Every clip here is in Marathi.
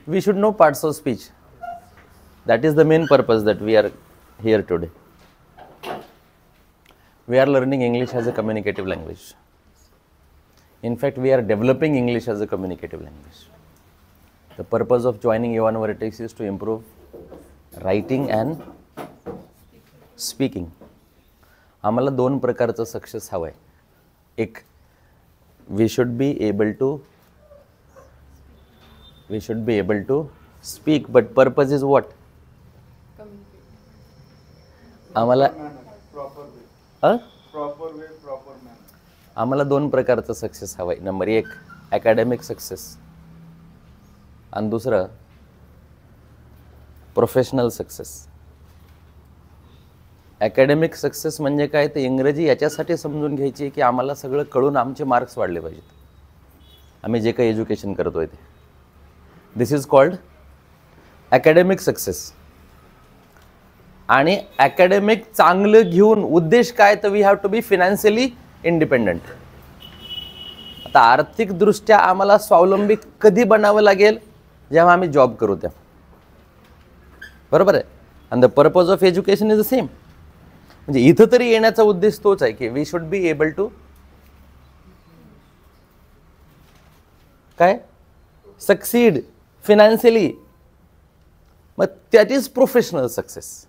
We should know parts of speech. That is the main purpose that we are here today. We are learning English as a communicative language. In fact, we are developing English as a communicative language. The purpose of joining A1 Vertex is to improve writing and speaking. आम्हाला दोन प्रकारचं सक्सेस हवं आहे. एक, we should be able to speak, but purpose is what? आम्हाला आम्हाला दोन प्रकारचं सक्सेस हवं आहे. नंबर एक, अकॅडमिक सक्सेस, आणि दुसरं प्रोफेशनल सक्सेस. अकॅडमिक सक्सेस म्हणजे काय, ते इंग्रजी याच्यासाठी समजून घ्यायची की आम्हाला सगळं कळून आमचे मार्क्स वाढले पाहिजेत. आम्ही जे काही एज्युकेशन करतोय ते, this is called academic success. आणि अकॅडमिक चांगलं घेऊन उद्देश काय, तर we have to be financially independent. आता आर्थिकदृष्ट्या आम्हाला स्वावलंबी कधी बनावं लागेल, जेव्हा आम्ही जॉब करू त्या. बरोबर आहे. And the purpose of education is the same. म्हणजे इथं तरी येण्याचा उद्देश तोच आहे की we should be able to काय सक्सीड फायनान्शियली. मग दॅट इज प्रोफेशनल सक्सेस.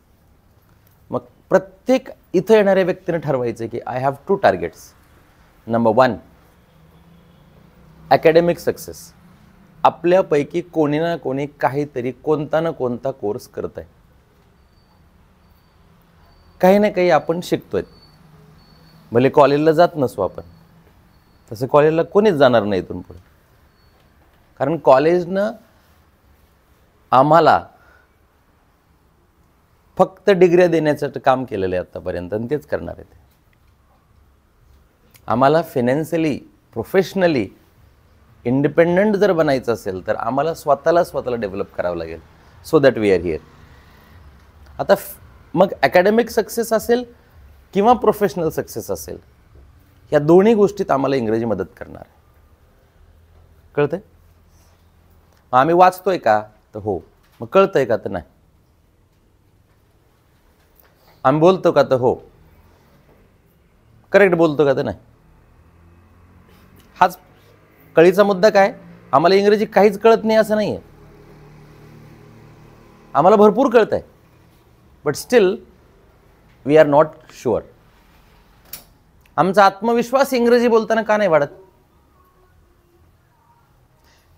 मग प्रत्येक इथं येणाऱ्या व्यक्तीने ठरवायचं की I have two targets. Number one, academic success. आपल्यापैकी कोणी ना कोणी काहीतरी कोणता ना कोणता कोर्स करत आहे, काही ना काही आपण शिकतोय. भले कॉलेजला जात नसू आपण, तसं कॉलेजला कोणीच जाणार नाही इथून पुढे, कारण कॉलेजनं आम्हाला फक्त डिग्र्या देण्याचं काम केलेलं आहे आतापर्यंत, आणि तेच करणार आहे. आम्हाला फायनान्शियली प्रोफेशनली इंडिपेंडंट जर बनायचं असेल तर आम्हाला स्वतःला डेव्हलप करावं लागेल, so that we are here. आता मग अकॅडमिक सक्सेस असेल किंवा प्रोफेशनल सक्सेस असेल, ह्या दोन्ही गोष्टीत आम्हाला इंग्रजी मदत करणार आहे. कळतंय? मग आम्ही वाचतोय का, तर हो. मग कळतंय का, तर नाही. आम्ही बोलतो का, तर हो. करेक्ट बोलतो का, तर नाही. हाच कळीचा मुद्दा. काय, आम्हाला इंग्रजी काहीच कळत नाही असं नाही आहे. आम्हाला भरपूर कळत आहे, but still we are not sure. आमचा आत्मविश्वास इंग्रजी बोलताना का नाही वाढत,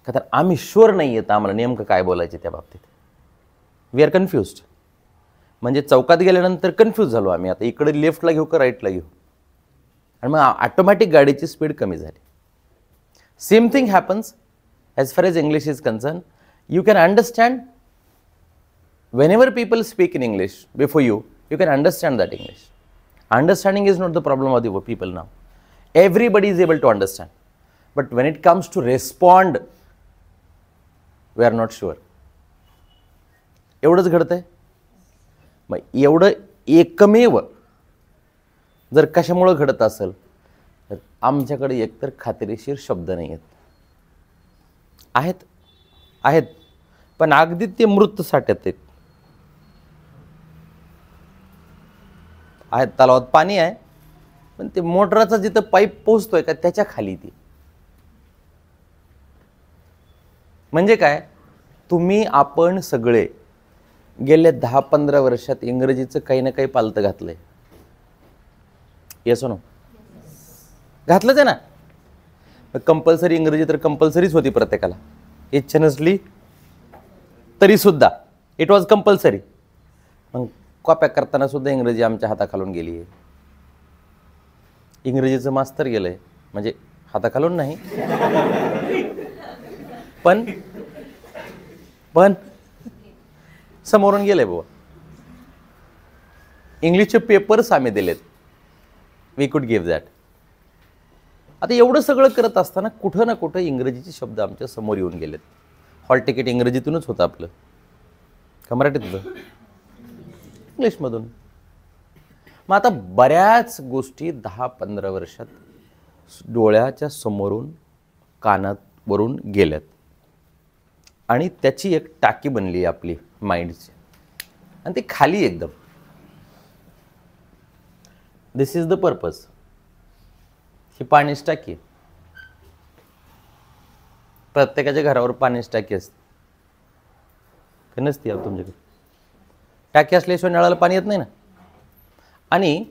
का तर आम्ही शुअर नाही आहेत आम्हाला नेमकं काय बोलायचं त्या बाबतीत. We are confused. म्हणजे चौकात गेल्यानंतर कन्फ्यूज झालो आम्ही, आता इकडे लेफ्टला घेऊ का राईटला घेऊ, आणि मग ऑटोमॅटिक गाडीची स्पीड कमी झाली. Same thing happens as far as English is concern. You can understand whenever people speak in English before you can understand that English. Understanding is not the problem of the people now. Everybody is able to understand. But when it comes to respond, we are not sure. एवढंच घडतंय. मग एवढं एकमेव जर कशामुळे घडत असेल, तर आमच्याकडे एकतर खात्रीशीर शब्द नाही आहेत, पण अगदी ते मृत साठ्यात आहेत. तलावात पाणी आहे, पण ते मोटराचा जिथं पाईप पोहोचतोय का त्याच्या खाली ती. म्हणजे काय, तुम्ही आपण सगळे गेल्या 10-15 वर्षात इंग्रजीचं काही ना काही पालतं घातलंय. Yes no? घातलंच आहे ना. कंपल्सरी इंग्रजी तर कंपल्सरीच होती प्रत्येकाला, इच्छा नसली तरी सुद्धा इट वॉज कंपल्सरी. मग कॉप्या करताना सुद्धा इंग्रजी आमच्या हाताखालून गेली आहे. इंग्रजीचं मास्तर गेलंय, म्हणजे हाताखालून नाही, पण समोरून गेलंय बाबा. इंग्लिशचे पेपर्स आम्ही दिलेत, वी कुड गिव्ह दॅट. आता एवढं सगळं करत असताना कुठं ना कुठं इंग्रजीचे शब्द आमच्या समोर येऊन गेलेत. हॉल तिकीट इंग्रजीतूनच होतं आपलं, का मराठीत होतं? इंग्लिशमधून. मग आता बऱ्याच गोष्टी 10-15 वर्षात डोळ्याच्या समोरून कानावरून गेल्यात. आणि त्याची एक टाकी बनली आहे आपली माइंडची, आणि ती खाली एकदम. दिस इज द पर्पज. ही पाण्याची टाकी आहे. प्रत्येकाच्या घरावर पाण्याची टाकी असते का नसते? तुमच्याकडे टाकी असल्याशिवाय नळाला पाणी येत नाही ना. आणि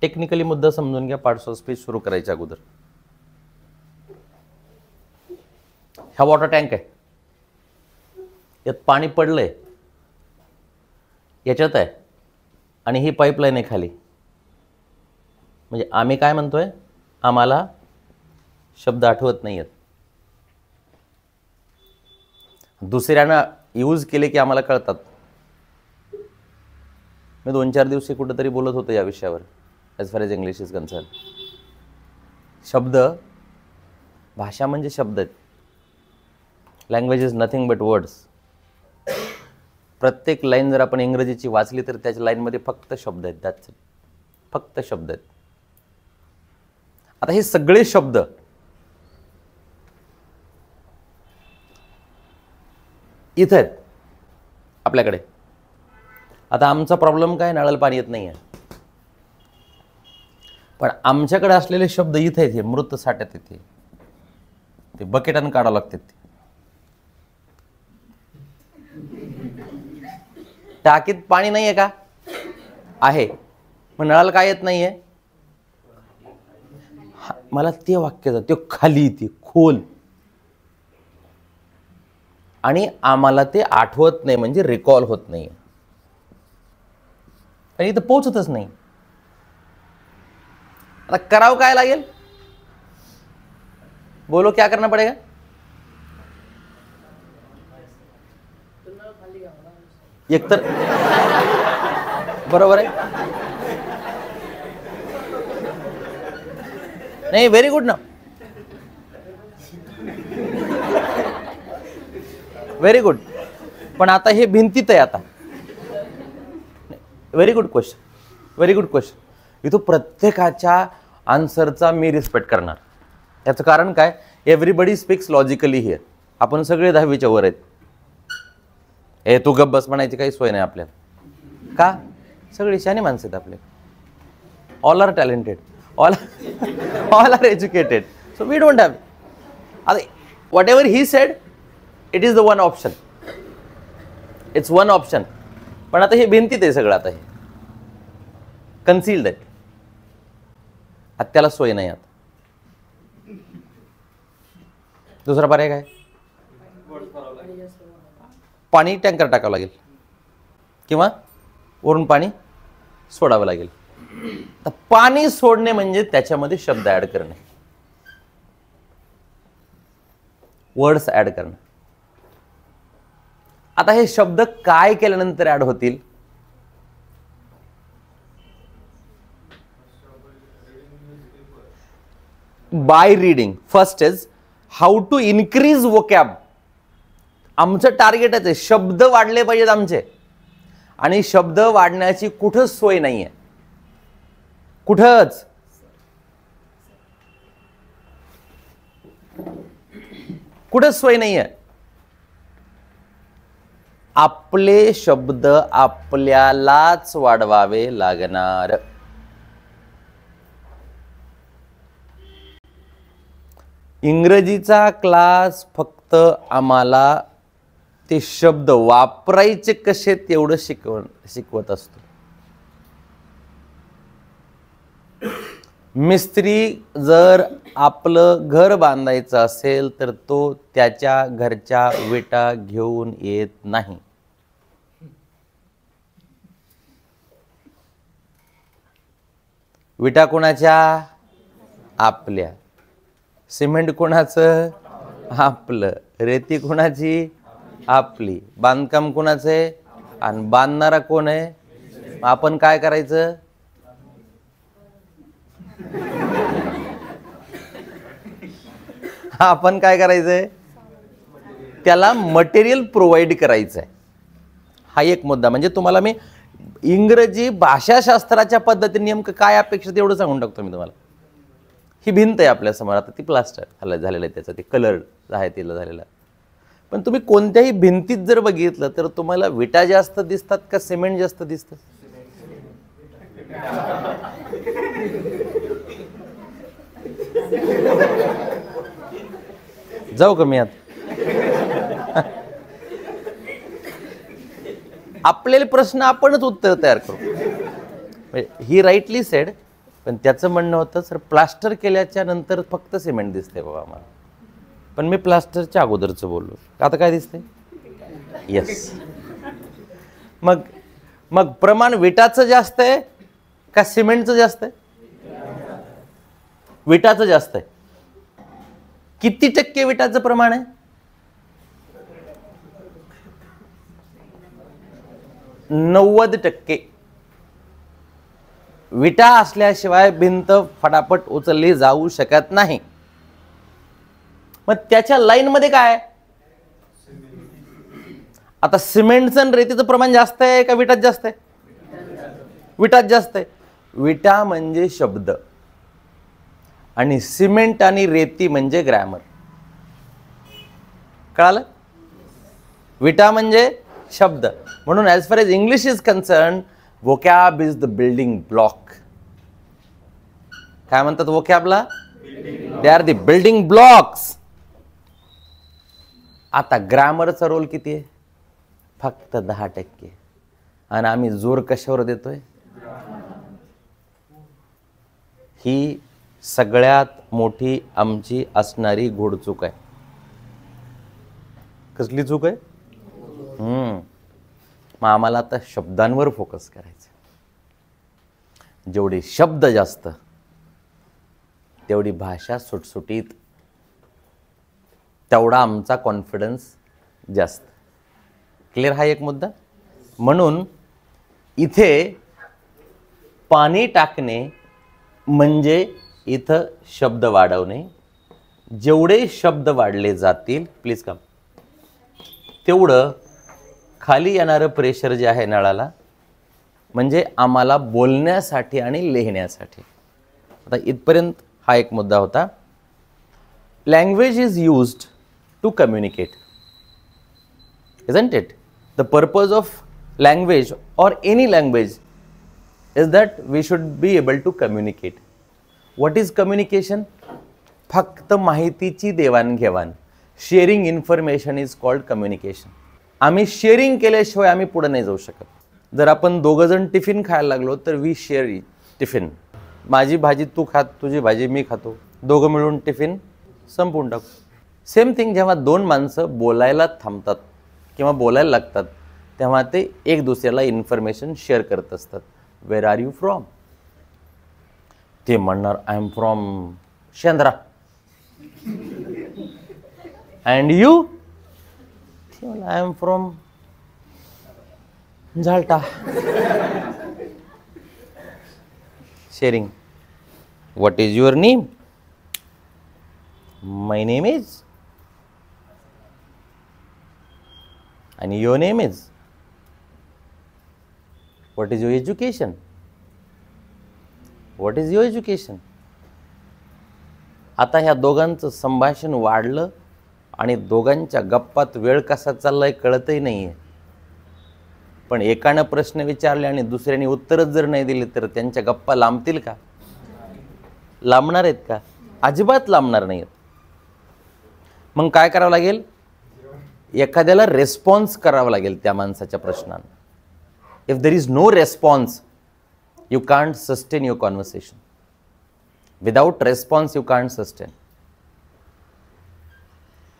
टेक्निकली मुद्दा समजून घ्या पार्ट्स ऑफ स्पीच सुरू करायच्या अगोदर. हा वॉटर टँक आहे, यात पाणी पडलंय, याच्यात आहे, आणि ही पाईपलाईन आहे खाली. म्हणजे आम्ही काय म्हणतोय, आम्हाला शब्द आठवत नाही आहेत, दुसऱ्यांना यूज केले की आम्हाला कळतात. मी 2-4 दिवशी कुठेतरी बोलत होतो या विषयावर, as far as English is concern. शब्द, भाषा म्हणजे शब्द आहेत. Language is nothing but words. प्रत्येक लाईन जर आपण इंग्रजीची वाचली तर त्याच्या लाईनमध्ये फक्त शब्द आहेत. That's it. फक्त शब्द आहेत. आता हे सगळे शब्द इथं आहेत आपल्याकडे. आता आमचा प्रॉब्लेम काय, नळाला पाणी येत नाही आहे, पण आमच्याकडे असलेले शब्द इथे आहेत. हे मृत साठ्यात येते, ते बकेटानं काढावं लागतात. ते टाकीत पाणी नाही आहे का? आहे. मग नळाला काय येत नाहीये? मला ते वाक्य ते खाली, ते खोल, आणि आम्हाला ते आठवत नाही, म्हणजे रिकॉल होत नाही, आणि इथं पोहोचतच नाही. आता करावं काय लागेल? बोलो, क्या करना पडेगा? एकतर बरोबर आहे. नाही, व्हेरी गुड ना, व्हेरी गुड. पण आता हे भिंतीत आहे. आता very good question, very good question. इथं प्रत्येकाच्या आन्सरचा मी रिस्पेक्ट करणार. याचं कारण काय, एव्हरीबडी स्पीक्स लॉजिकली हिअर. आपण सगळे 10वीच्या वर आहेत. हे तू गप्प बस म्हणायची काही सोय नाही आपल्याला. का? सगळी शहाणी माणसं आहेत आपले. All are talented, all are educated. So we don't have. आता whatever he said, it is the one option. It's one option. पण आता हे भिंतीत आहे सगळं. आता हे कन्सिल्ड आहे. आता त्याला सोय नाही. आता दुसरा पर्याय काय? पाणी टँकर टाकावं लागेल, किंवा वरून पाणी सोडावं लागेल. तर पाणी सोडणे म्हणजे त्याच्यामध्ये शब्द ऍड करणे, वर्ड्स ऍड करणं. आता हे शब्द काय केल्यानंतर ऍड होतील? By reading. First is how to increase vocab. आमचं टार्गेटच आहे, शब्द वाढले पाहिजेत आमचे. आणि शब्द वाढण्याची कुठंच सोय नाहीये, कुठंच. कुठंच सोय नाहीये. आपले शब्द आपल्यालाच वाढवावे लागणार. इंग्रजीचा क्लास फक्त आम्हाला ते शब्द वापरायचे कसे तेवढं शिकवत असतो. मिस्त्री जर आपलं घर बांधायचं असेल तर तो त्याच्या घरच्या विटा घेऊन येत नाही. विटा कोणाच्या? आपल्या. सिमेंट कोणाचं? आपलं. रेती कोणाची? आपली. बांधकाम कोणाचं आहे? आणि बांधणारा कोण आहे? आपण काय करायचं? आपण काय करायचंय? त्याला मटेरियल प्रोव्हाइड करायचंय. हा एक मुद्दा. म्हणजे तुम्हाला मी इंग्रजी भाषाशास्त्राच्या पद्धतीने नेमकं काय अपेक्षित एवढं सांगून टाकतो मी तुम्हाला. ही भिंत आहे आपल्या समोर. आता ती प्लास्टर झालेलं आहे, त्याचं ते कलर आहे तिला झालेला. पण तुम्ही कोणत्याही भिंतीत जर बघितलं तर तुम्हाला विटा जास्त दिसतात का सिमेंट जास्त दिसतात? जाऊ का मी आता? आपले प्रश्न आपणच उत्तर तयार करू. ही राईटली सेड, पण त्याचं म्हणणं होतं सर प्लास्टर केल्याच्या नंतर फक्त सिमेंट दिसते बाबा आम्हाला. पण मी प्लास्टरच्या अगोदरचं बोललो. आता काय दिसतंय? येस. मग मग प्रमाण विटाचं जास्त आहे का सिमेंटचं जास्त आहे? विटाचं जास्त आहे. किती टक्के विटाचं प्रमाण आहे? 90%. विटा असल्याशिवाय भिंत फटाफट उचलली जाऊ शकत नाही. मग त्याच्या लाईन मध्ये काय? आता सिमेंटचं आणि रेतीचं प्रमाण जास्त आहे का विटात जास्त आहे? विटात जास्त आहे. विटा म्हणजे शब्द आणि सिमेंट आणि रेती म्हणजे ग्रॅमर. कळालं? विटा म्हणजे शब्द. म्हणून as far as English is concern, vocab is the building block. काय म्हणतात vocabला? They are the building blocks. आता ग्रामरचा रोल किती आहे? फक्त 10%. आणि आम्ही जोर कशावर देतोय? ही सगळ्यात मोठी आमची असणारी घोडचूक आहे. कसली चूक आहे? मग आम्हाला आता शब्दांवर फोकस करायचं. जेवढे शब्द जास्त तेवढी भाषा सुटसुटीत, तेवढा आमचा कॉन्फिडन्स जास्त. क्लिअर? हा एक मुद्दा. म्हणून इथे पाणी टाकणे म्हणजे इथं शब्द वाढवणे. जेवढे शब्द वाढले जातील, प्लीज कम, तेवढं खाली येणारं प्रेशर जे आहे नळाला, म्हणजे आम्हाला बोलण्यासाठी आणि लिहिण्यासाठी. आता इथपर्यंत हा एक मुद्दा होता. Language is used to communicate, isn't it? The purpose of language or any language is that we should be able to communicate. What is communication? फक्त माहितीची देवाणघेवाण. Sharing information is called communication. आम्ही शेअरिंग केल्याशिवाय आम्ही पुढे नाही जाऊ शकत. जर आपण दोघं जण टिफिन खायला लागलो तर वी शेअर टिफिन. माझी भाजी तू खात, तुझी भाजी मी खातो, दोघं मिळून टिफिन संपवून टाकू. सेम थिंग, जेव्हा दोन माणसं बोलायला थांबतात किंवा बोलायला लागतात तेव्हा ते एक दुसऱ्याला इन्फॉर्मेशन शेअर करत असतात. Where are you from? ते म्हणणार I am from Shendra. And you? I am from Jhalta. Sharing. What is your name? My name is. And your name is? What is your education? What is your education? आता ह्या दोघांचं संभाषण वाढलं आणि दोघांच्या गप्पात वेळ कसा चाललाय कळतही नाहीये. पण एकानं प्रश्न विचारले आणि दुसऱ्याने उत्तरच जर नाही दिले तर त्यांच्या गप्पा लांबतील का? लांबणार आहेत का? अजिबात लांबणार नाहीत. मग काय करावं लागेल? एखाद्याला रेस्पॉन्स करावा लागेल त्या माणसाच्या प्रश्नांना. If there is no response you can't sustain your conversation. Without response you can't sustain.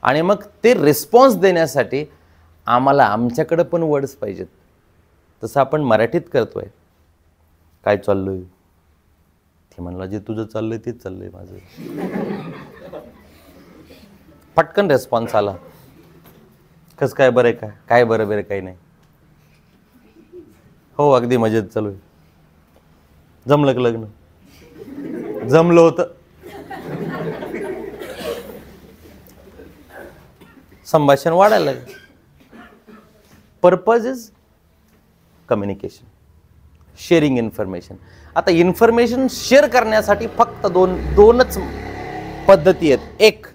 आणि मग ते रिस्पॉन्स देण्यासाठी आम्हाला आमच्याकडे पण वर्ड्स पाहिजेत. तसं आपण मराठीत करतोय. काय चाललोय? ते म्हणलं जे तुझं चाललंय तेच चाललंय माझं. पटकन रेस्पॉन्स आला. कसं काय? बरं आहे का? काय बरं बरं काही नाही. हो अगदी मजेत चालू आहे. जमलं का लग्न? जमलं होतं. संभाषण वाढायला लागलं. Purpose is communication, sharing information. आता इन्फॉर्मेशन शेअर करण्यासाठी फक्त दोनच पद्धती आहेत. एक,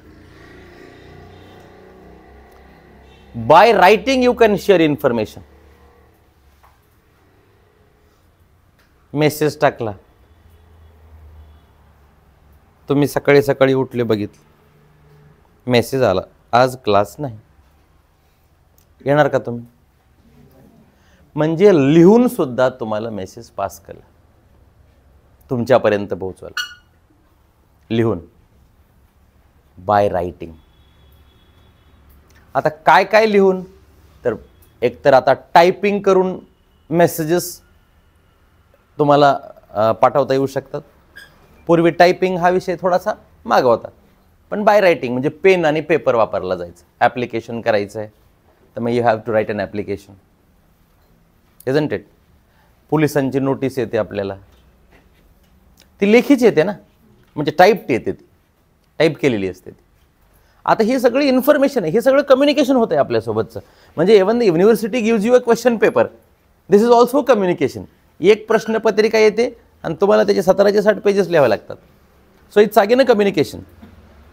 by writing you can share information. Message टाकला, तुम्ही सकाळी सकाळी उठले, बघितलं मेसेज आला, आज क्लास नाही, येणार का तुम्ही? म्हणजे लिहून सुद्धा तुम्हाला मेसेज पास केला, तुमच्यापर्यंत पोहोचवला लिहून, बाय रायटिंग. आता काय काय लिहून, तर एकतर आता टायपिंग करून मेसेजेस तुम्हाला पाठवता येऊ शकतात. पूर्वी टायपिंग हा विषय थोडासा मागं होता, पण बाय रायटिंग म्हणजे पेन आणि पेपर वापरला जायचं. ॲप्लिकेशन करायचं आहे तर मग you have to write an application, isn't it. पोलिसांची नोटीस येते आपल्याला, ती लेखीच येते ना, म्हणजे टाईप्ड येते, ती टाईप केलेली असते ती. आता ही सगळी इन्फॉर्मेशन आहे, हे सगळं कम्युनिकेशन होतं आहे आपल्यासोबतचं. म्हणजे even the university gives you a question paper, this is also communication. एक प्रश्नपत्रिका येते आणि तुम्हाला त्याचे 17 ते 60 पेजेस लिहावे लागतात. So it's again a communication.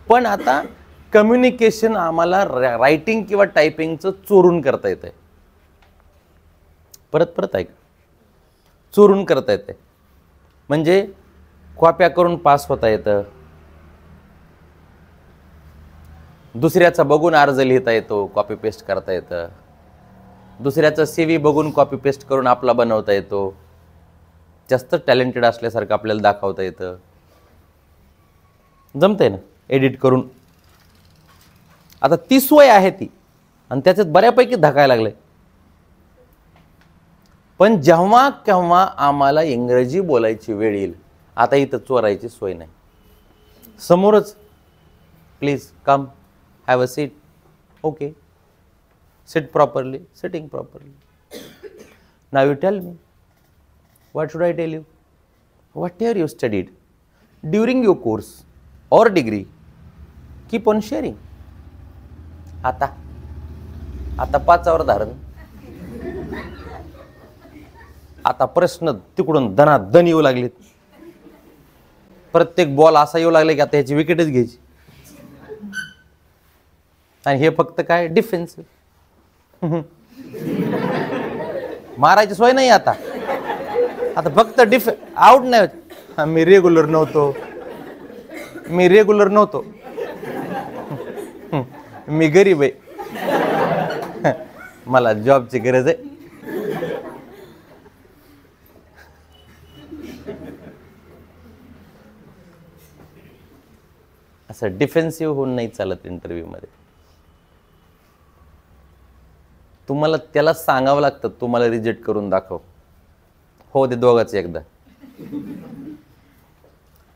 पण आता कम्युनिकेशन आम्हाला रायटिंग किंवा टायपिंगचं चोरून करता येतं आहे. परत परत ऐक, चोरून करता येते, म्हणजे कॉप्या करून पास होता येतं, दुसऱ्याचा बघून अर्ज लिहिता येतो, कॉपी पेस्ट करता येतं, दुसऱ्याचा CV बघून कॉपी पेस्ट करून आपला बनवता येतो, जास्त टॅलेंटेड असल्यासारखं आपल्याला दाखवता येतं, जमतंय ना एडिट करून. आता ती सोय आहे ती, आणि त्याच्यात बऱ्यापैकी धकायला लागलंय. पण जेव्हा केव्हा आम्हाला इंग्रजी बोलायची वेळ येईल, आता इथं चोरायची सोय नाही, समोरच please come have a seat, okay sit properly, sitting properly. Now you tell me, what should I tell you? Whatever you studied during your course or degree, keep on sharing. आता पाचावर धारण. आता प्रश्न तिकडून दनादन येऊ लागलेत, प्रत्येक बॉल असा येऊ लागले की आता ह्याची विकेटच घ्यायची. आणि हे फक्त काय डिफेन्सिव्ह, मारायची सोय नाही आता फक्त आउट नाही होत. मी रेग्युलर नव्हतो, मी गरीब आहे, मला जॉबची गरज आहे. असं डिफेन्सिव्ह होऊन नाही चालत इंटरव्ह्यू मध्ये. तुम्हाला त्याला सांगावं लागतं, तुम्हाला रिजेक्ट करून दाखव, हो ते दोघांच एकदा.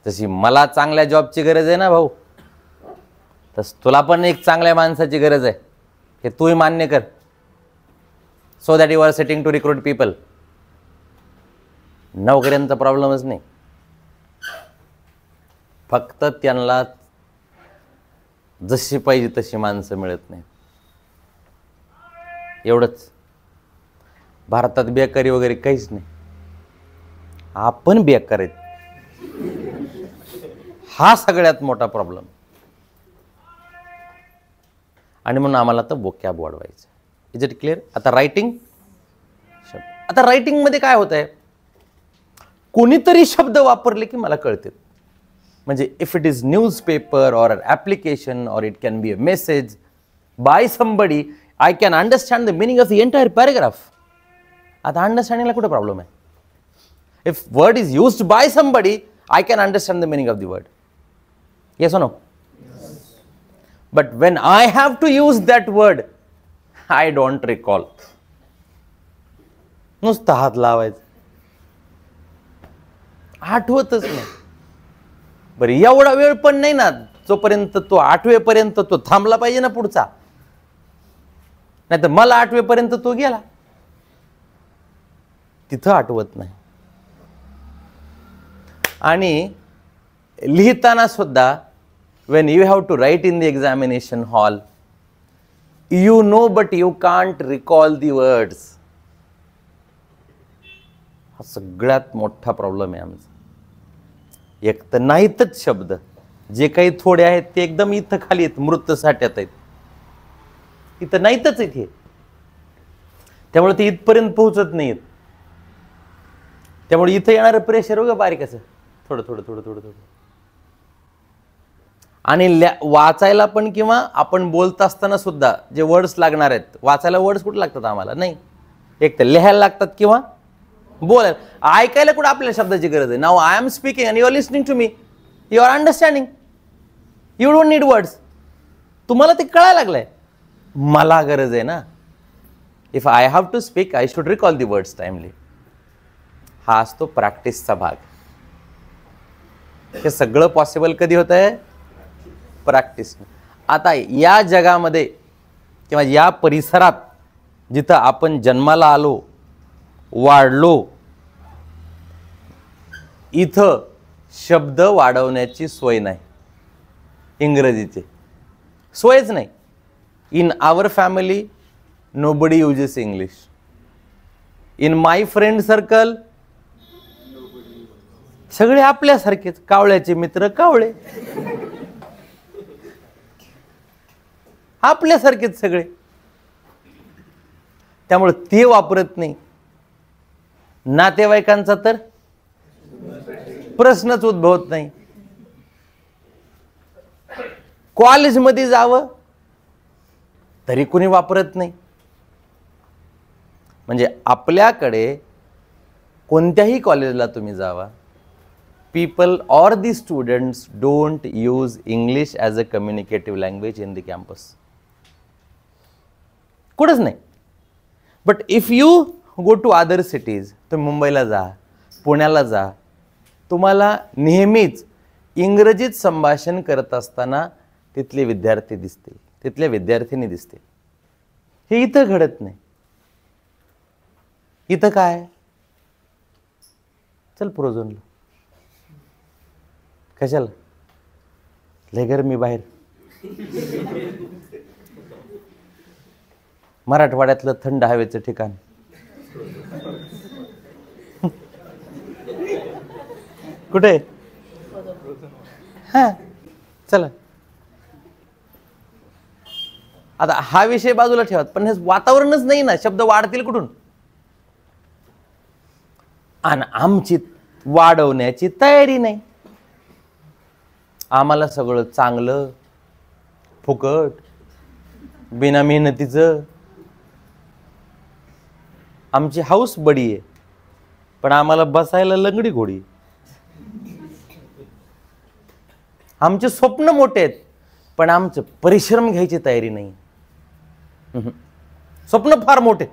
तशी मला चांगल्या जॉबची गरज आहे ना भाऊ, तस तुला पण एक चांगल्या माणसाची गरज आहे, हे तूही मान्य कर. So that you are setting to recruit people. नोकऱ्यांचा प्रॉब्लेमच नाही, फक्त त्यांना जशी पाहिजे तशी माणसं मिळत नाही, एवढंच. भारतात बेकारी वगैरे काहीच नाही, आपण बेकार आहेत, हा सगळ्यात मोठा प्रॉब्लेम. आणि म्हणून आम्हाला तर वोकॅब वाढवायचं. Is it clear? आता रायटिंग, आता रायटिंग मध्ये काय होत आहे, कोणीतरी शब्द वापरले की मला कळते. म्हणजे इफ इट इज न्यूजपेपर और ॲप्लिकेशन और it can be a message by somebody, I can understand the meaning of the entire paragraph. आता अंडरस्टँडिंगला कुठे प्रॉब्लेम आहे? If word is used by somebody, I can understand the meaning of the word. Yes or no? Yes. But when I have to use that word, I don't recall. नुसतं हात लावायचं, आठवतच नाही. बरं एवढा वेळ पण नाही ना, जोपर्यंत तो आठवेपर्यंत तो थांबला पाहिजे ना पुढचा, नाही तर मला आठवेपर्यंत तो गेला, तिथं आठवत नाही. आणि लिहिताना सुद्धा when you have to write in the examination hall, you know but you can't recall the words. हा सगळ्यात मोठा प्रॉब्लेम आहे आमचा. एक तर नाहीतच शब्द, जे काही थोडे आहेत ते एकदम इथं खाली आहेत, मृत साठ्यात आहेत. इथं नाहीतच इथे, त्यामुळे ते इथपर्यंत पोहोचत नाहीत. त्यामुळे इथं येणारं प्रेशर वगैरे बारीक असं थोडं थोडं थोडं थोडं थोडं. आणि वाचायला पण किंवा आपण बोलत असताना सुद्धा जे वर्ड्स लागणार आहेत, वाचायला वर्ड्स कुठे लागतात आम्हाला? नाही, एक तर लिहायला लागतात किंवा बोलायला. ऐकायला कुठे आपल्याला शब्दाची गरज आहे? नाव I am speaking and you are listening to me, you are understanding, you don't need words. तुम्हाला ते कळायला लागलंय, मला गरज आहे ना. If I have to speak I should recall the words timely. हा असतो प्रॅक्टिसचा भाग. हे सगळं पॉसिबल कधी होत आहे? प्रॅक्टिस. आता या जगामध्ये किंवा या परिसरात जिथं आपण जन्माला आलो, वाढलो, इथं शब्द वाढवण्याची सोय नाही, इंग्रजीची सोयच नाही. In our family nobody uses English. In my friend circle सगळे आपल्यासारखेच, कावळ्याचे मित्र कावळे, आपल्यासारखेच सगळे. त्यामुळे ते वापरत नाही. नातेवाईकांचा तर प्रश्नच उद्भवत नाही. कॉलेजमध्ये जावं तरी कुणी वापरत नाही. म्हणजे आपल्याकडे कोणत्याही कॉलेजला तुम्ही जावा, people or the students don't use English as a communicative language in the campus. कुठंच नाही. But if you go to other cities, तुम्ही मुंबईला जा, पुण्याला जा, तुम्हाला नेहमीच इंग्रजीत संभाषण करत असताना तिथले विद्यार्थी दिसतील, तिथल्या विद्यार्थिनी दिसतील. हे इथं घडत नाही. इथं काय? चल प्रोझोनला. कशाला? लय गरमी बाहेर. मराठवाड्यातलं थंड हवेचं ठिकाण. कुठे? हा चला. आता हा विषय बाजूला ठेवत, पण हे वातावरणच नाही ना, शब्द वाढतील कुठून? आणि आमची वाढवण्याची तयारी नाही. आम्हाला सगळं चांगलं, फुकट, बिना मेहनतीचं. आमची हाऊस बडी आहे, पण आम्हाला बसायला लंगडी घोडी. आमचे स्वप्न मोठे आहेत, पण आमचं परिश्रम घ्यायची तयारी नाही. स्वप्न फार मोठे,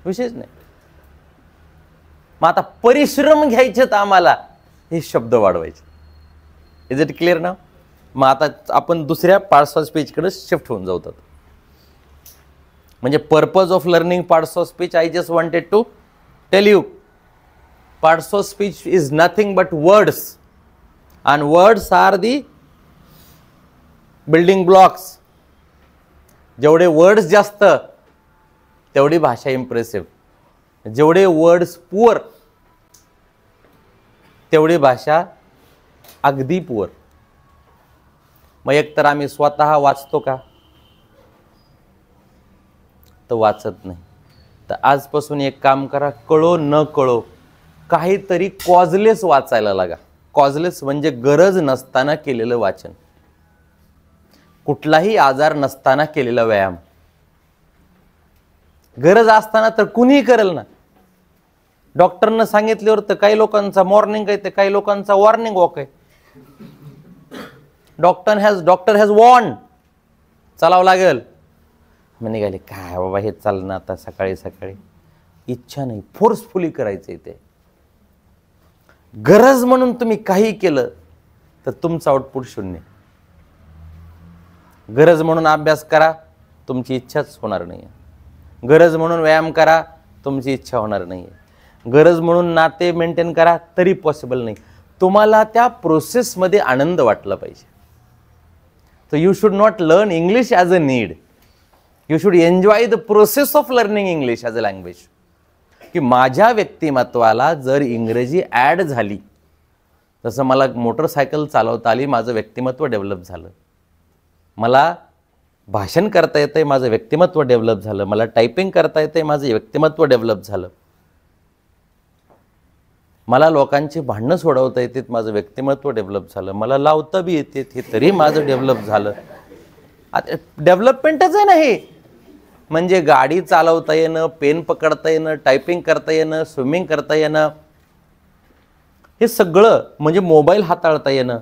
विशेष नाही. मग आता परिश्रम घ्यायचे तर आम्हाला हे शब्द वाढवायचे. इज इट क्लिअर ना? मग आता आपण दुसऱ्या पार्ट्स ऑफ स्पीचकडे शिफ्ट होऊन जाऊ. म्हणजे purpose of learning parts of speech, I just wanted to tell you, parts of speech is nothing but words, and words are the building blocks. जेवढे वर्ड्स जास्त तेवढी भाषा इम्प्रेसिव्ह, जेवढे वर्ड्स पुअर तेवढी भाषा अगदी पुअर. मग एकतर आम्ही स्वतः वाचतो का? तर वाचत नाही. तर आजपासून एक काम करा, कळो न कळो काहीतरी कॉजलेस वाचायला लागा. कॉजलेस म्हणजे गरज नसताना केलेलं वाचन, कुठलाही आजार नसताना केलेला व्यायाम. गरज असताना तर कुणीही करेल ना. डॉक्टरनं सांगितल्यावर तर काही लोकांचा मॉर्निंग आहे, तर काही लोकांचा वॉर्निंग वॉक आहे. डॉक्टर हॅज वॉर्न, चालावं लागेल. मग निघाले काय बाबा हे चालणं आता सकाळी सकाळी. इच्छा नाही, फोर्सफुली करायचं ते. गरज म्हणून तुम्ही काही केलं तर तुमचं आउटपुट शून्य. गरज म्हणून अभ्यास करा, तुमची इच्छाच होणार नाही. गरज म्हणून व्यायाम करा, तुमची इच्छा होणार नाही. गरज म्हणून नाते मेंटेन करा तरी पॉसिबल नाही. तुम्हाला त्या प्रोसेसमध्ये आनंद वाटला पाहिजे. तर you should not learn English as a need, you should enjoy the process of learning English as a language. की माझ्या व्यक्तिमत्वाला जर इंग्रजी ॲड झाली, तसं मला मोटरसायकल चालवता आली, माझं व्यक्तिमत्व डेव्हलप झालं, मला भाषण करता येतंय, माझं व्यक्तिमत्व डेव्हलप झालं. मला टायपिंग करता येतंय, माझं व्यक्तिमत्व डेव्हलप झालं. मला लोकांची भांडणं सोडवता येतात, माझं व्यक्तिमत्व डेव्हलप झालं. मला लावता बी येते हे तरी माझं डेव्हलप झालं. आता डेव्हलपमेंटच आहे ना हे. म्हणजे गाडी चालवता येणं, पेन पकडता येणं, टायपिंग करता येणं, स्विमिंग करता येणं, हे सगळं म्हणजे मोबाईल हाताळता येणं,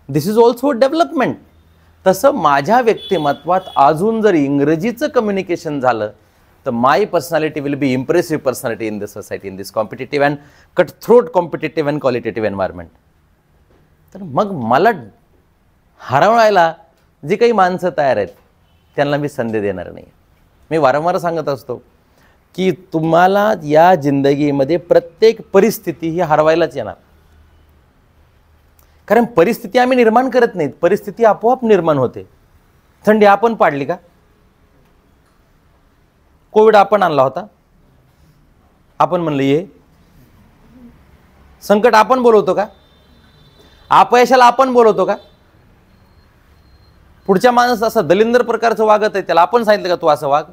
दिस इज ऑल्सो डेव्हलपमेंट. तसं माझ्या व्यक्तिमत्वात अजून जर इंग्रजीचं कम्युनिकेशन झालं तर my personality will be impressive personality in the society, in this competitive and cut throat competitive and qualitative environment. तर मग मला हरवायला जी काही माणसं तयार आहेत त्यांना मी संधी देणार नाही. मी वारंवार सांगत असतो की तुम्हाला या जिंदगीमध्ये प्रत्येक परिस्थिती ही हरवायलाच येणार. कारण परिस्थिती आम्ही निर्माण करत नाहीत, परिस्थिती आपोआप निर्माण होते. थंडी आपण पाडली का? कोविड आपण आणला होता? आपण म्हणलं ये. संकट आपण बोलवतो का? अपयशाला आपण बोलवतो का? पुढच्या माणूस असा दलिंदर प्रकारचं वागत आहे, त्याला आपण सांगितलं का तू असं वाग?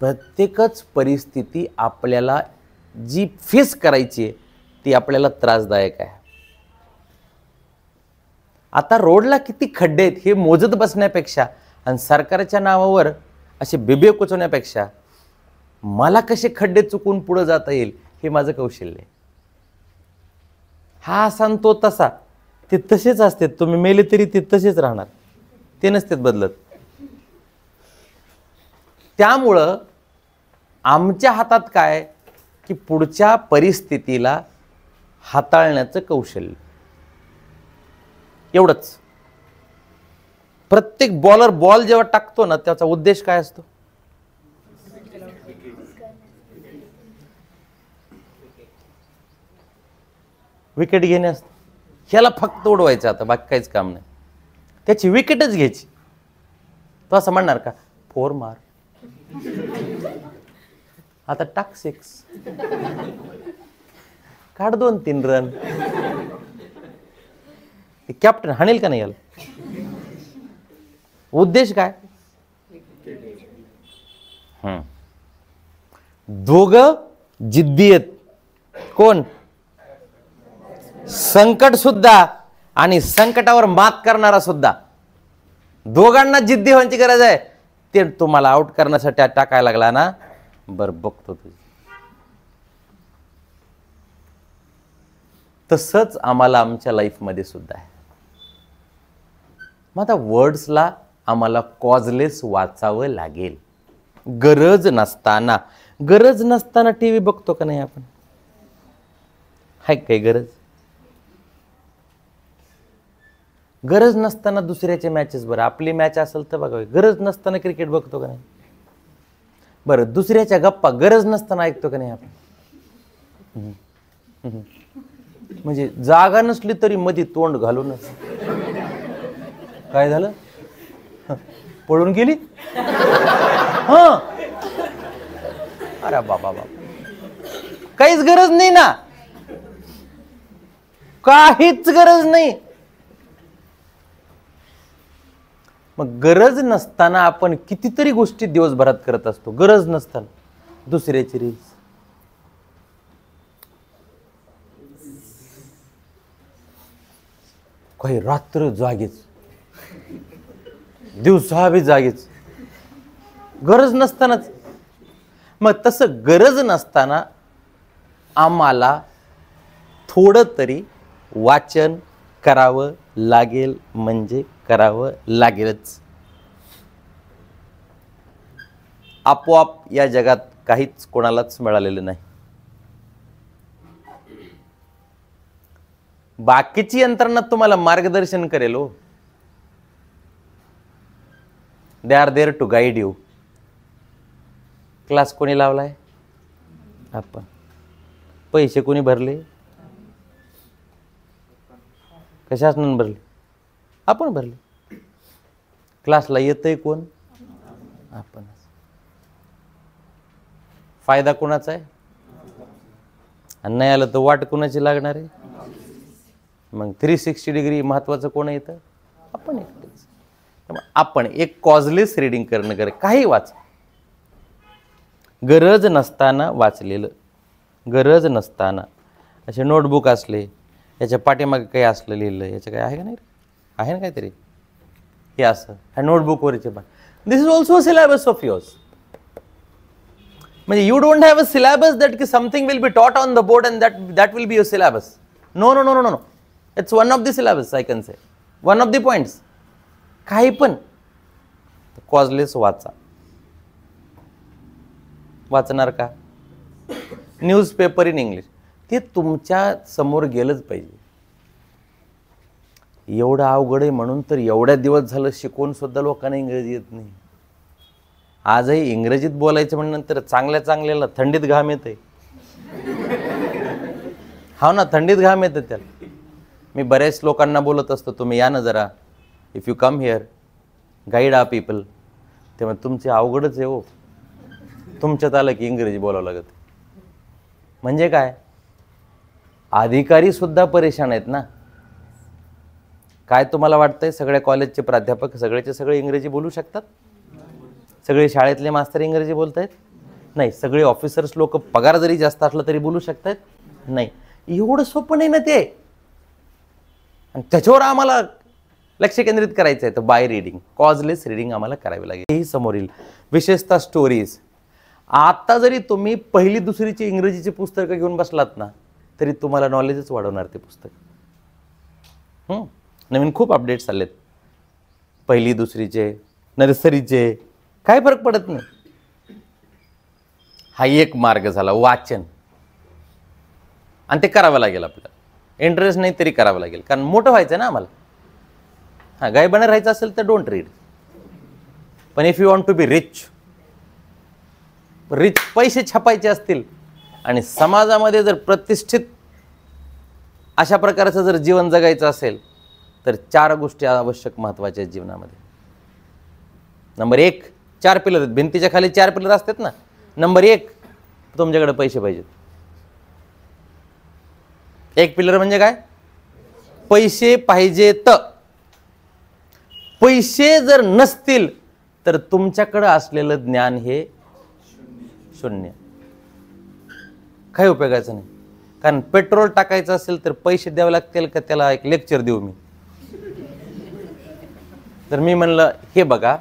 प्रत्येकच परिस्थिती आपल्याला जी फेस करायची आहे ती आपल्याला त्रासदायक आहे. आता रोडला किती खड्डे आहेत हे मोजत बसण्यापेक्षा आणि सरकारच्या नावावर असे बिबे कुचवण्यापेक्षा मला कसे खड्डे चुकून पुढे जाता येईल हे माझं कौशल्य आहे. हा असा तो तसा, ते तसेच असते. तुम्ही मेले तरी ते तसेच राहणार, ते नसतेच बदलत. त्यामुळं आमच्या हातात काय की पुढच्या परिस्थितीला हाताळण्याचं कौशल्य, एवढंच. प्रत्येक बॉलर बॉल जेव्हा टाकतो ना त्याचा उद्देश काय असतो? विकेट घेणे असतं. ह्याला फक्त उडवायचं, आता बाकी काहीच काम नाही, त्याची विकेटच घ्यायची. तो असं म्हणणार का 4 मार, आता टाक 6, काढ 2-3 रन. कॅप्टन हाणेल का नाही याला? उद्देश काय? दोघं जिद्दी आहेत. कोण? संकट सुद्धा आणि संकटावर मात करणारा सुद्धा. दोघांना जिद्दी व्हायची गरज आहे. ते तुम्हाला आउट करण्यासाठी टाकायला लागला ना, बरं बघतो तुझी. तसंच आम्हाला आमच्या लाईफमध्ये सुद्धा आहे. मग आता वर्ड्सला आम्हाला कॉजलेस वाचावं लागेल. गरज नसताना टीव्ही बघतो का नाही आपण? हाय काही गरज? गरज नसताना दुसऱ्याचे मॅचेस, बरं आपली मॅच असेल तर बघावी. गरज नसताना क्रिकेट बघतो का नाही? बरं दुसऱ्याच्या गप्पा गरज नसताना ऐकतो का नाही आपण? म्हणजे जागा नसली तरी मध्ये तोंड घालूनच. काय झालं? पळून गेली? हा, अरे बाबा बाबा, काहीच गरज नाही ना, काहीच गरज नाही. मग गरज नसताना आपण कितीतरी गोष्टी दिवसभरात करत असतो. गरज नसताना दुसऱ्याची रील्स, काही रात्र जागीच, दिवसा बी जागीच, गरज नसतानाच. मग तसं गरज नसताना आम्हाला थोडं तरी वाचन करावं लागेल, म्हणजे करावं लागेलच. आपोआप या जगात काहीच कोणालाच मिळालेलं नाही. बाकीची यंत्रणा तुम्हाला मार्गदर्शन करेल हो. They are there to guide you. Class कोणी लावलाय? आपण. पैसे कोणी भरले? कशासनं भरले? आपण भरले. क्लासला येतंय कोण? आपणच. फायदा कोणाचा आहे? आणि नाही आलं तर वाट कोणाची लागणार आहे? मग 360 डिग्री महत्वाचं कोण येतं? आपण एकटेच. आपण एक कॉजलेस रीडिंग करणं काही वाच, गरज नसताना वाचलेलं, गरज नसताना असे नोटबुक असले, याच्या पाठीमागे काही असलं लिहिलं, याचं काही आहे का नाही, आहे ना काहीतरी, हे असं ह्या नोटबुकवरचे पण, this is also a syllabus of yours. म्हणजे you don't have a syllabus that की something will be taught on the board and that will be your syllabus. No no no no no, it's one of the syllabus, I can say one of the points. काही पण कॉजलेस वाचा. वाचणार का? न्यूजपेपर इन इंग्लिश, ते तुमच्या समोर गेलंच पाहिजे. एवढं अवघड आहे म्हणून तर एवढ्या दिवस झालं शिकवून सुद्धा लोकांना इंग्रजी येत नाही. आजही इंग्रजीत बोलायचं म्हणल्यानंतर चांगल्या चांगल्याला थंडीत घाम येते. हा ना, थंडीत घाम येतं त्याला. मी बऱ्याच लोकांना बोलत असतो, तुम्ही या ना जरा, if you come here guide are people. तेव्हा तुमचे अवघडच आहे हो, तुमच्यात आलं की इंग्रजी बोलावं लागत. म्हणजे काय, अधिकारी सुद्धा परेशान आहेत ना. काय तुम्हाला वाटतंय सगळ्या कॉलेजचे प्राध्यापक सगळेचे सगळे इंग्रजी बोलू शकतात? सगळे शाळेतले मास्तर इंग्रजी बोलतायत? नाही. सगळे ऑफिसर्स लोक पगार जरी जास्त असला तरी बोलू शकतायत? नाही. एवढं सोपं नाही ना ते. आणि त्याच्यावर आम्हाला लक्ष केंद्रित करायचं आहे. तर बाय रीडिंग, कॉजलेस रीडिंग आम्हाला करावी लागेल. हेही समोर येईल. विशेषतः स्टोरीज. आता जरी तुम्ही पहिली दुसरीची इंग्रजीची पुस्तकं घेऊन बसलात ना, तरी तुम्हाला नॉलेजच वाढवणार ते पुस्तक. नवीन खूप अपडेट्स आलेत, पहिली दुसरीचे, नर्सरीचे, काय फरक पडत नाही. हा एक मार्ग झाला, वाचन. आणि ते करावं लागेल आपल्याला. इंटरेस्ट नाही तरी करावं लागेल, कारण मोठं व्हायचं ना आम्हाला. हां, गायबाने राहायचं असेल तर डोंट रीड. पण if you want to be rich, पैसे छापायचे असतील आणि समाजामध्ये जर प्रतिष्ठित अशा प्रकारचं जर जीवन जगायचं असेल, तर 4 गोष्टी आवश्यक महत्त्वाच्या आहेत जीवनामध्ये. नंबर 1, 4 पिलर आहेत. भिंतीच्या खाली 4 पिलर असतात ना. नंबर 1, तुमच्याकडे पैसे पाहिजेत. एक पिलर म्हणजे काय? पैसे पाहिजेत. पैसे जर नसतील तर तुमच्याकडे असलेलं ज्ञान हे शून्य, काही उपयोगाचं नाही. कारण पेट्रोल टाकायचं असेल तर पैसे द्यावे लागतील का त्याला एक लेक्चर देऊ मी? तर मी म्हणलं, हे बघा,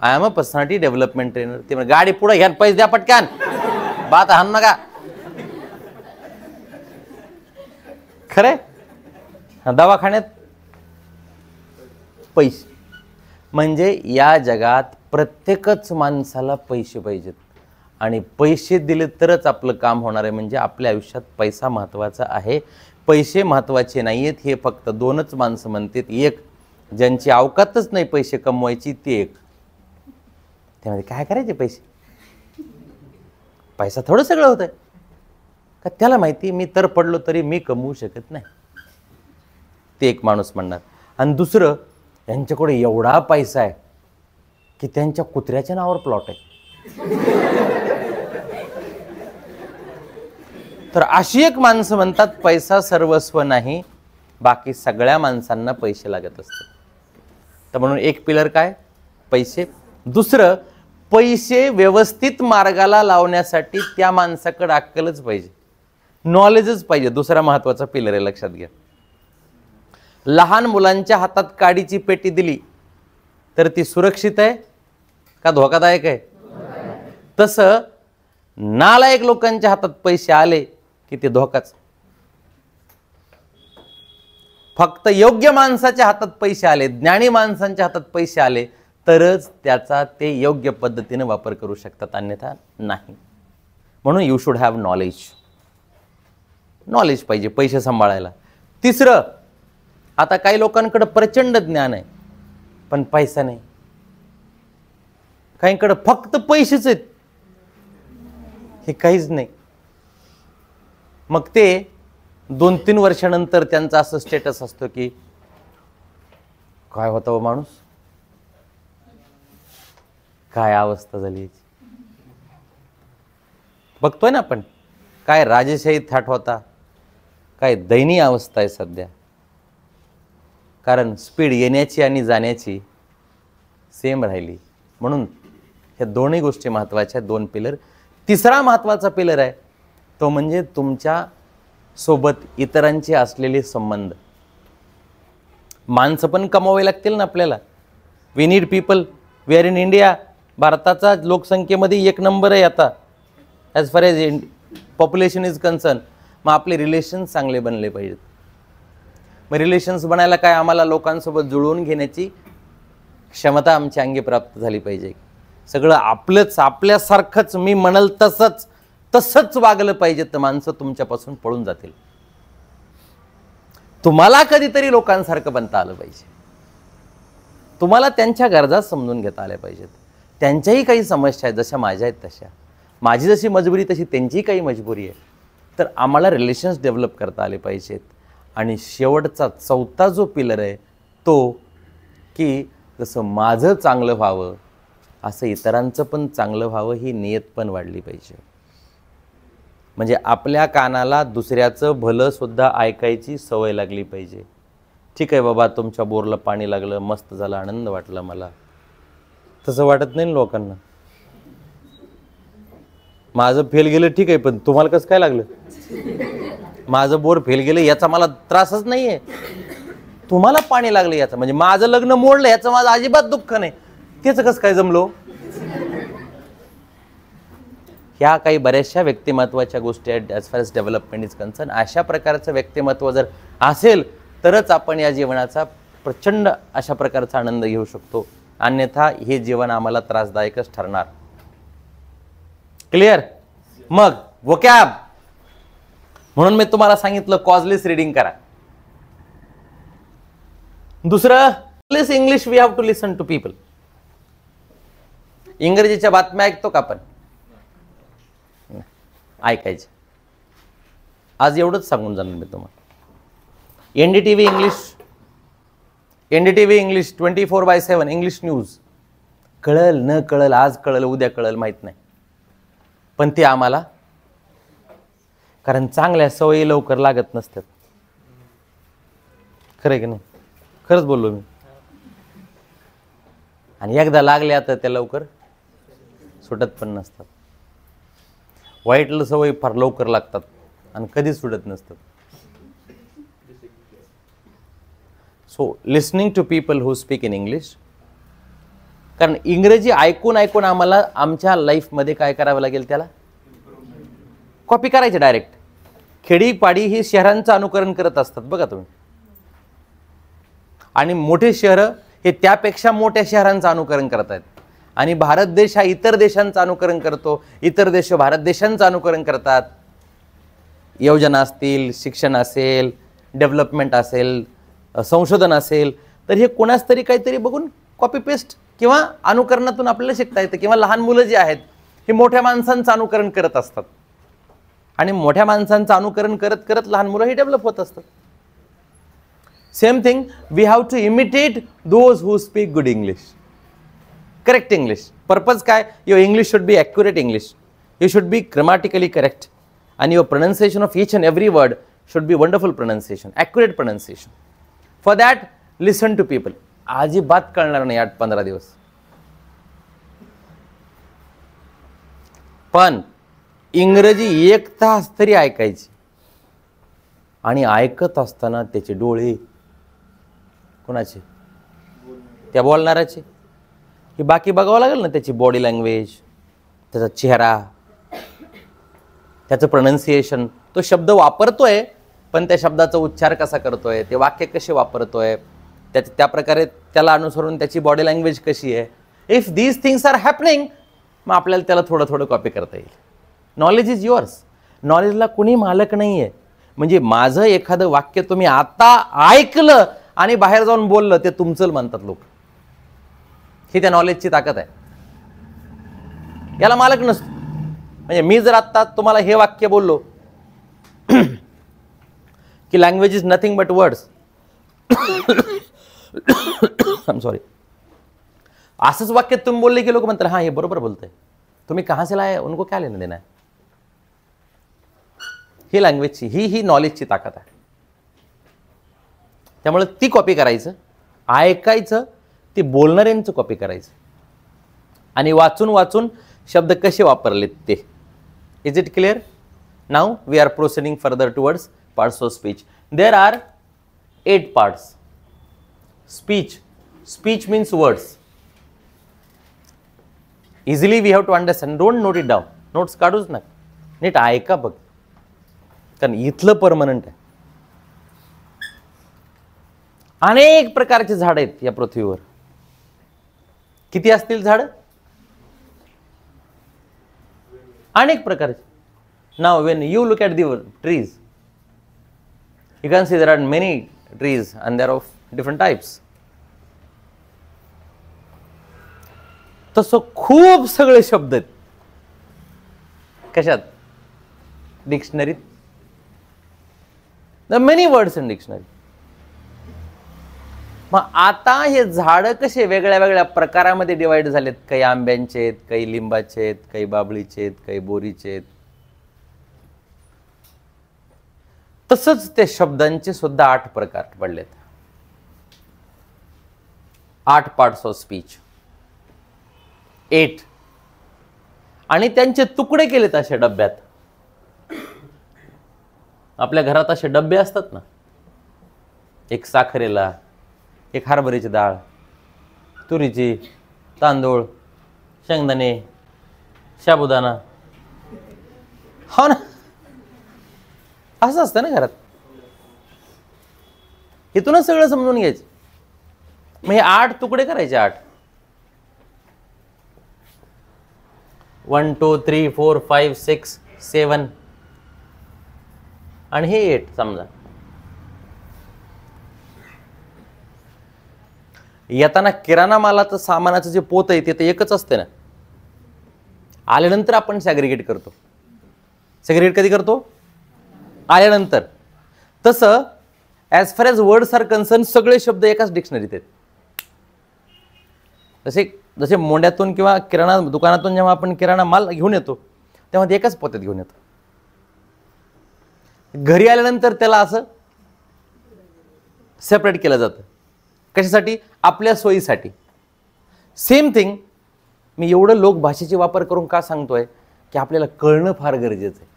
I am a personality development trainer. ते म्हणजे गाडी पुढे घ्या, पैसे द्या पटकन, बात हाण नका. खरे दवाखान्यात पैसे म्हणजे या जगात प्रत्येकच माणसाला पैसे पाहिजेत. आणि पैसे दिले तरच आपलं काम होणार आहे. म्हणजे आपल्या आयुष्यात पैसा महत्त्वाचा आहे. पैसे महत्त्वाचे नाही आहेत हे फक्त 2च माणसं म्हणतात. एक, ज्यांची अवकातच नाही पैसे कमवायची, ते एक. त्यामध्ये काय करायचे पैसे? पैसा थोडं सगळं होतं का? त्याला माहिती मी तर पडलो तरी मी कमवू शकत नाही, ते एक माणूस म्हणणार. आणि दुसरं, यांच्याकडे एवढा पैसा आहे की त्यांच्या कुत्र्याच्या नावावर प्लॉट आहे. तर अशी एक माणसं म्हणतात, पैसा सर्वस्व नाही, बाकी सगळ्या माणसांना पैसे लागत असतात. तर म्हणून एक पिलर काय? पैसे. दुसरं, पैसे व्यवस्थित मार्गाला लावण्यासाठी त्या माणसाकडे अक्कलच पाहिजे, नॉलेजच पाहिजे. दुसरा महत्त्वाचा पिलर आहे, लक्षात घ्या. लहान मुलांच्या हातात काडीची पेटी दिली तर ती सुरक्षित आहे का धोकादायक आहे? तसं नालायक लोकांच्या हातात पैसे आले की ते धोकाच. फक्त योग्य माणसाच्या हातात पैसे आले, ज्ञानी माणसांच्या हातात पैसे आले तरच त्याचा ते योग्य पद्धतीने वापर करू शकतात, अन्यथा नाही. म्हणून you should have knowledge. Knowledge पाहिजे पैसे सांभाळायला. तिसरं, आता काही लोकांकडे प्रचंड ज्ञान आहे पण पैसा नाही. काहींकडे फक्त पैसेच आहेत, हे काहीच नाही. मग ते 2-3 वर्षानंतर त्यांचा असं स्टेटस असतो की काय होता हो माणूस, काय अवस्था झाली याची. बघतोय ना आपण, काय राजेशाही थाट होता, काय दयनीय अवस्था आहे सध्या. कारण स्पीड येण्याची आणि जाण्याची सेम राहिली. म्हणून ह्या दोन्ही गोष्टी महत्त्वाच्या आहेत, 2 पिलर. तिसरा महत्त्वाचा पिलर आहे तो म्हणजे तुमच्या सोबत इतरांचे असलेले संबंध. माणसं पण कमवावी लागतील ना आपल्याला. We need people. We are in India. भारताचा लोकसंख्येमध्ये 1 नंबर आहे आता as far as population is concern. मग आपले रिलेशन्स चांगले बनले पाहिजेत. मग रिलेशन्स बनायला काय, आम्हाला लोकांसोबत जुळवून घेण्याची क्षमता आमच्या अंगी प्राप्त झाली पाहिजे. सगळं आपलंच, आपल्यासारखंच, मी म्हणाल तसंच वागलं पाहिजे, तर माणसं तुमच्यापासून पळून जातील. तुम्हाला कधीतरी लोकांसारखं बनता आलं पाहिजे. तुम्हाला त्यांच्या गरजा समजून घेता आल्या पाहिजेत. त्यांच्याही काही समस्या आहेत, जशा माझ्या आहेत तशा. माझी जशी मजबुरी तशी त्यांचीही काही मजबुरी आहे. तर आम्हाला रिलेशन्स डेव्हलप करता आले पाहिजेत. आणि शेवटचा 4था जो पिलर आहे तो की जसं माझं चांगलं व्हावं असं इतरांचं पण चांगलं व्हावं, ही नियत पण वाढली पाहिजे. म्हणजे आपल्या कानाला दुसऱ्याचं भलं सुद्धा ऐकायची सवय लागली पाहिजे. ठीक आहे बाबा, तुमच्या बोरला पाणी लागलं, मस्त झालं, आनंद वाटला मला. तसं वाटत नाही लोकांना. माझं फेल गेलं ठीक आहे, पण तुम्हाला कसं काय लागलं? माझं बोर फेल गेलं याचा मला त्रासच नाही आहे. तुम्हाला पाणी लागलं याचा, म्हणजे माझं लग्न मोडलं याचं माझं अजिबात दुःख नाही. त्याचं कसं काय जमलो? ह्या काही बऱ्याचशा व्यक्तिमत्वाच्या गोष्टी आहेत as far as development is concern. अशा प्रकारचं व्यक्तिमत्व जर असेल तरच आपण या जीवनाचा प्रचंड अशा प्रकारचा आनंद घेऊ शकतो. अन्यथा हे जीवन आम्हाला त्रासदायकच ठरणार. क्लिअर? मग वोकॅब, म्हणून मी तुम्हाला सांगितलं कॉजलेस रीडिंग करा. दुसरं, English we have to listen to people. इंग्रजीच्या बातम्या ऐकतो का आपण? ऐकायचे. आज एवढंच सांगून जाणार मी तुम्हाला. NDTV English 24/7 English news. कळल न कळल, आज कळल उद्या कळल माहित नाही, पण ते आम्हाला, कारण चांगल्या सवयी लवकर लागत नसतात. खरं की नाही? खरंच बोललो मी. आणि एकदा लागल्या तर त्या लवकर सुटत पण नसतात. वाईट सवयी फार लवकर लागतात आणि कधीच सुटत नसतात. So listening to people who speak in English. कारण इंग्रजी ऐकून ऐकून आम्हाला आमच्या लाईफमध्ये काय करावं लागेल, त्याला कॉपी करायचे डायरेक्ट. खेडीपाडी ही शहरांचं अनुकरण करत असतात बघा तुम्ही, आणि मोठे शहरं हे त्यापेक्षा मोठ्या शहरांचं अनुकरण करत आहेत. आणि भारत देश हा इतर देशांचं अनुकरण करतो, इतर देश भारत देशांचं अनुकरण करतात. योजना असतील, शिक्षण असेल, डेव्हलपमेंट असेल, संशोधन असेल, तर हे कोणाच तरी काहीतरी बघून कॉपी पेस्ट किंवा अनुकरणातून आपल्याला शिकता येतं. किंवा लहान मुलं जी आहेत हे मोठ्या माणसांचं अनुकरण करत असतात, आणि मोठ्या माणसांचं अनुकरण करत करत लहान मुलं ही डेव्हलप होत असतात. Same thing, we have to imitate those who speak good English, correct English. Purpose काय? Your English should be accurate English. You should be grammatically correct, and your pronunciation of each and every word should be wonderful pronunciation, accurate pronunciation. For that, listen to people. अजिबात कळणार नाही 8-15 दिवस, पण इंग्रजी 1 तास तरी ऐकायची. आणि ऐकत असताना त्याचे डोळे कोणाचे? त्या बोलणाऱ्याचे. हे बाकी बघावं लागेल ना, त्याची बॉडी लँग्वेज, त्याचा चेहरा, त्याचं प्रोनाउन्सिएशन. तो शब्द वापरतोय पण त्या शब्दाचा उच्चार कसा करतोय, ते वाक्य कसे वापरतोय, त्या प्रकारे त्याला अनुसरून त्याची बॉडी लँग्वेज कशी आहे. If these things are happening, मग आपल्याला त्याला थोडं थोडं कॉपी करता येईल. Knowledge is yours. नॉलेजला कुणी मालक नाही आहे. म्हणजे माझं एखादं वाक्य तुम्ही आता ऐकलं आणि बाहेर जाऊन बोललं, ते तुमचं म्हणतात लोक. ही त्या नॉलेजची ताकद आहे. याला मालक नसतो. म्हणजे मी जर आत्ता तुम्हाला हे वाक्य बोललो की language is nothing but words, I am sorry, असंच वाक्य तुम्ही बोलले की लोक म्हणतात हां हे बरोबर बोलतंय, तुम्ही कहाँ से लाए, उनको क्या लेना देना है. ही लँग्वेजची, ही नॉलेजची ताकद आहे. त्यामुळे ती कॉपी करायचं, ऐकायचं, ते बोलणाऱ्यांचं कॉपी करायचं आणि वाचून वाचून शब्द कसे वापरलेत ते. Is it clear? Now we are proceeding further towards parts of speech. There are 8 parts. Speech means words. Easily we have to understand. Don't note it down. Notes काढूच नका, नीट ऐका बघ, कारण इथलं परमनंट आहे. अनेक प्रकारचे झाड आहेत या पृथ्वीवर. किती असतील झाड? अनेक प्रकारचे. Now when you look at the trees, you can see there are many trees and they are of different types. तसं खूप सगळे शब्द आहेत. कशात? डिक्शनरीत. The many words in dictionary. मग आता हे झाड कसे वेगळ्या वेगळ्या प्रकारामध्ये डिवाइड झालेत. काही आंब्यांचे आहेत, काही लिंबाचे आहेत, काही बाबळीचे आहेत, काही बोरीचे आहेत. तसंच ते शब्दांचे सुद्धा 8 प्रकार पडलेत. 8 parts ऑफ स्पीच. 8. आणि त्यांचे तुकडे केलेत अशा डब्यात. आपल्या घरात असे डब्बे असतात ना, एक साखरेला, एक हरभऱ्याची डाळ, तुरीची, तांदूळ, शेंगदाणे, साबुदाणा. हो ना, असं असतं ना घरात. इथूनच सगळं समजून घ्यायचं. मग हे 8 तुकडे करायचे. 8 1 2 3 4 5 6 7 आणि हे 8 समजा. येताना किराणा मालाचं सामानाचं जे पोत आहे ते तर एकच असते ना. आल्यानंतर आपण सॅग्रिगेट करतो. सॅग्रिगेट कधी करतो? आल्यानंतर. तसं as far as words R concern सगळे शब्द एकाच डिक्शनरीत आहेत. जसे मोंड्यातून किंवा किराणा दुकानातून जेव्हा आपण किराणा माल घेऊन येतो तेव्हा ते एकाच पोत्यात घेऊन येतो. घरी आल्यानंतर त्याला असं सेपरेट केलं जातं. कशासाठी? आपल्या सोयीसाठी. सेम थिंग मी एवढं लोक भाषेचे वापर करून का सांगतोय की आपल्याला कळणं फार गरजेचं आहे.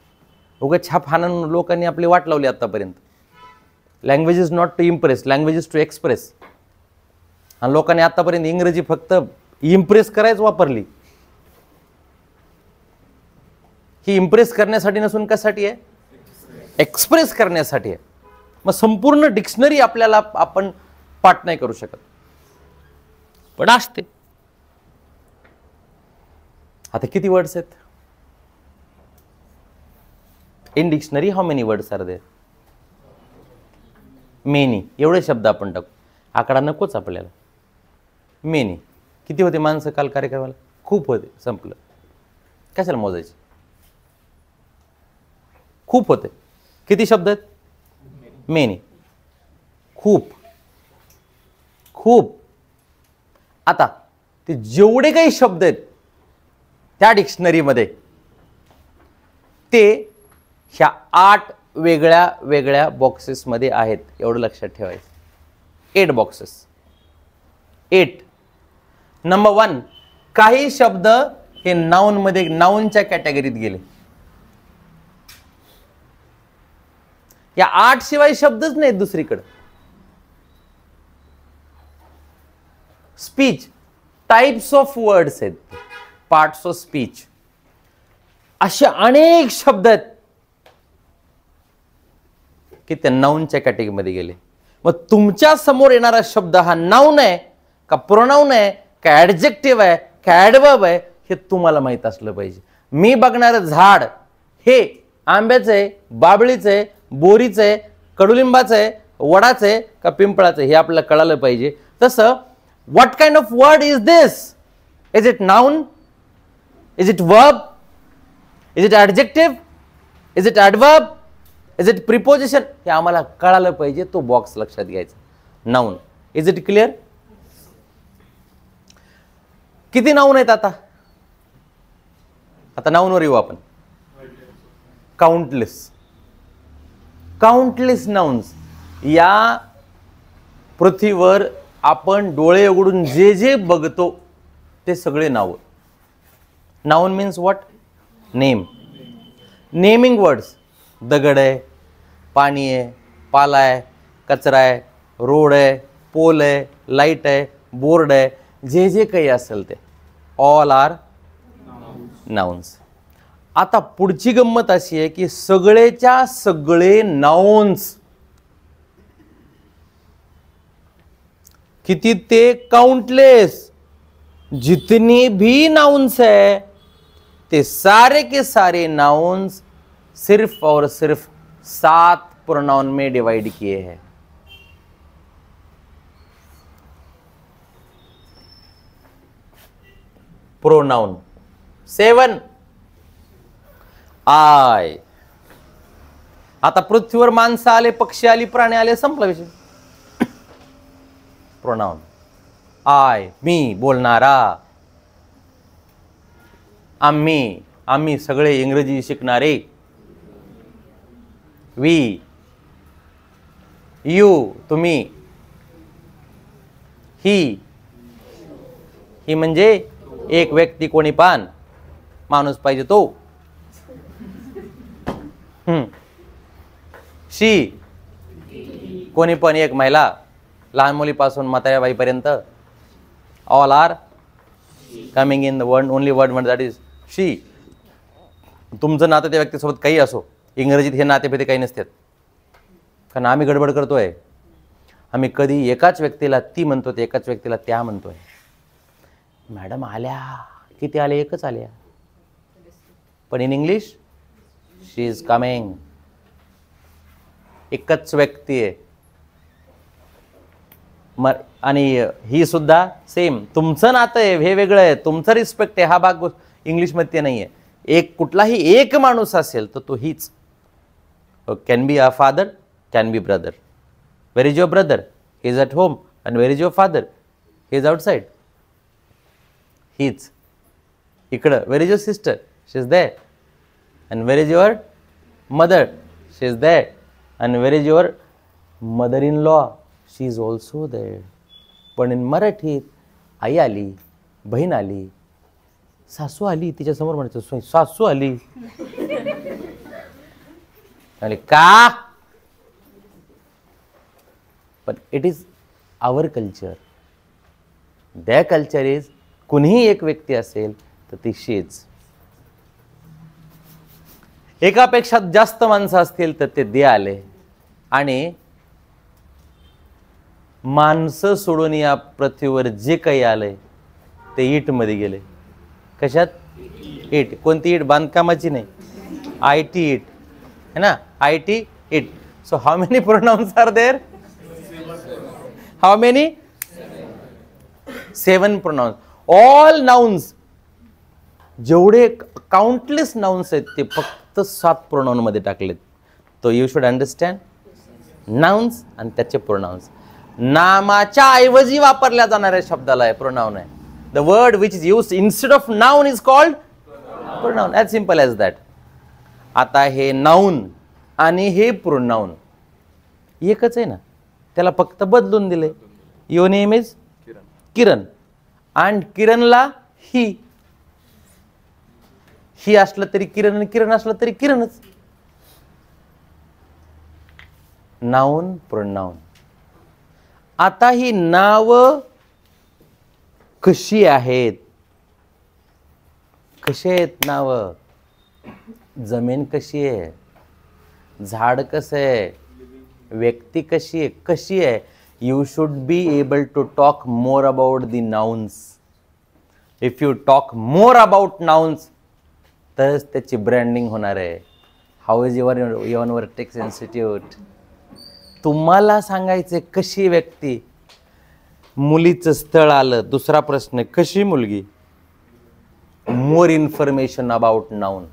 उगाच छाप हाणून लोकांनी आपली वाट लावली आतापर्यंत. Language is not to impress, language is to express. आणि लोकांनी आतापर्यंत इंग्रजी फक्त इम्प्रेस करायच वापरली. ही इम्प्रेस करण्यासाठी नसून कशासाठी आहे? एक्सप्रेस करण्यासाठी आहे. मग संपूर्ण डिक्शनरी आपल्याला आपण पाठ नाही करू शकत, पण असते. आता किती वर्ड्स आहेत in dictionary? How many words are there? Many. एवढे शब्द आपण टाकू. आकडा नकोच आपल्याला. मेनी. किती होते माणसं काल कार्यक्रमाला? खूप होते. संपलं. कशाला मोजायचे? खूप होते. किती शब्द आहेत? मेनी. खूप. खूप. आता ते जेवढे काही शब्द आहेत त्या डिक्शनरीमध्ये ते ह्या 8 वेगळ्या वेगळ्या बॉक्सेसमध्ये आहेत. एवढं लक्षात ठेवायचं. 8 बॉक्सेस. 8. नंबर 1, काही शब्द हे नाउन मध्ये, नाउनच्या कॅटेगरीत गेले. या 8 शिवाय शब्दच नाहीत दुसरीकडे. स्पीच, टाइप्स ऑफ वर्ड्स आहेत, पार्ट्स ऑफ स्पीच. असे अनेक शब्द आहेत की ते नाउनच्या कॅटेगरीमध्ये गेले. मग तुमच्या समोर येणारा शब्द हा नाउन आहे का प्रोनाउन आहे का ॲडजेक्टिव्ह आहे का ॲडवर्ब आहे हे तुम्हाला माहित असलं पाहिजे. मी बघणारं झाड हे आंब्याचं आहे, बाबळीचं आहे, बोरीचं आहे, कडुलिंबाचं आहे, वडाचं आहे का पिंपळाचं आहे हे आपल्याला कळालं पाहिजे. तसं what kind of word is this? Is it noun? Is it verb? Is it adjective? Is it adverb? Is it preposition? हे आम्हाला कळालं पाहिजे. तो बॉक्स लक्षात घ्यायचा. नाउन. Is it clear? किती नाउन आहेत आता? आता नाउनवर येऊ आपण. काउंटलेस. Countless nouns. या पृथ्वीवर आपण डोळे उघडून जे जे बघतो ते सगळे नाव. Noun means what? Name. Naming words. दगड आहे, पाणी आहे, पाला आहे, कचरा आहे, रोड आहे, पोल आहे, लाईट आहे, बोर्ड आहे, जे जे काही असेल ते ऑल आर नाउन्स. आता पुढची गंमत अशी आहे की सगळेच्या सगळे नाउन्स किती ते काउंटलेस, जितनी भी नाउन्स है ते सारे के सारे नाउन्स सिर्फ और सिर्फ 7 प्रोनाउन में डिवाइड किए हैं. प्रोनाउन 7. आय. आता पृथ्वीवर माणसं आले, पक्षी आली, प्राणी आले, संपला विषय. प्रोनाउन. आय, मी, बोलणारा. आम्ही, आम्ही सगळे इंग्रजी शिकणारे. वी, यू, तुम्ही. ही, ही म्हणजे एक व्यक्ती, कोणी पण माणूस पाहिजे तो. शी, कोणी पण एक महिला, लहान मुलीपासून म्हाताऱ्या बाईपर्यंत. All are coming in the word, only word that is she. तुमचं नातं त्या व्यक्तीसोबत काही असो, इंग्रजीत हे नातेभेद काही नसतात. कारण आम्ही गडबड करतोय. आम्ही कधी एकाच व्यक्तीला ती म्हणतो, एकाच व्यक्तीला त्या म्हणतोय. मॅडम आल्या, किती आले? एकच आल्या. पण in English she is coming. एकच व्यक्ती आहे. आणि ही सुद्धा सेम. तुमचं नातं आहे हे वेगळं आहे, तुमचं रिस्पेक्ट आहे हा भाग इंग्लिशमध्ये नाही आहे. एक कुठलाही एक माणूस असेल तर तो हीच. Can be a father, can be brother. Where is your brother? He is at home. And where is your father? He is outside. हीच. इकडं where is your sister? She is there. And where is your mother? She is there. And where is your mother in law? She is also there. पण इन मराठीत आई आली, बहीण आली, सासू आली, तिच्यासमोर म्हणायचं सासू आली. का? पण it is our culture. The culture is, कुणीही एक व्यक्ती असेल तर ती शीच. एकापेक्षा जास्त माणसं असतील तर ते दे आले. आणि माणसं सोडून या पृथ्वीवर जे काही आलंय ते इट मध्ये गेले. कशात? इट. कोणती इट? बांधकामाची नाही, IT इट है ना. IT it. So how many pronouns are there? How many? 7 pronouns. All nouns, जेवढे काउंटलेस नाउन्स आहेत ते फक्त 7 प्रोनाउन मध्ये टाकलेत. तो यू शुड अंडरस्टँड. नाउन्स आणि त्याचे प्रोनाउन्स. नामाच्या ऐवजी वापरल्या जाणाऱ्या शब्दाला आहे प्रोनाउन आहे. The word which is used instead of noun is called pronoun. As simple as that. आता हे नाउन आणि हे प्रोनाउन एकच आहे ना, त्याला फक्त बदलून दिले. युअर नेम इज किरण. आणि किरणला ही. ही असलं तरी किरण, किरण असलं तरी किरणच. Noun, pronoun. आता ही नाव कशी आहेत? कशी आहेत नाव? जमीन कशी आहे? झाड कसं आहे? व्यक्ती कशी आहे? कशी आहे? You should be able to talk more about the nouns. If you talk more about nouns तरच त्याची ब्रँडिंग होणार आहे. How is your techs institute? तुम्हाला सांगायचे कशी व्यक्ती. मुलीचं स्थळ आलं, दुसरा प्रश्न कशी मुलगी. More information about noun.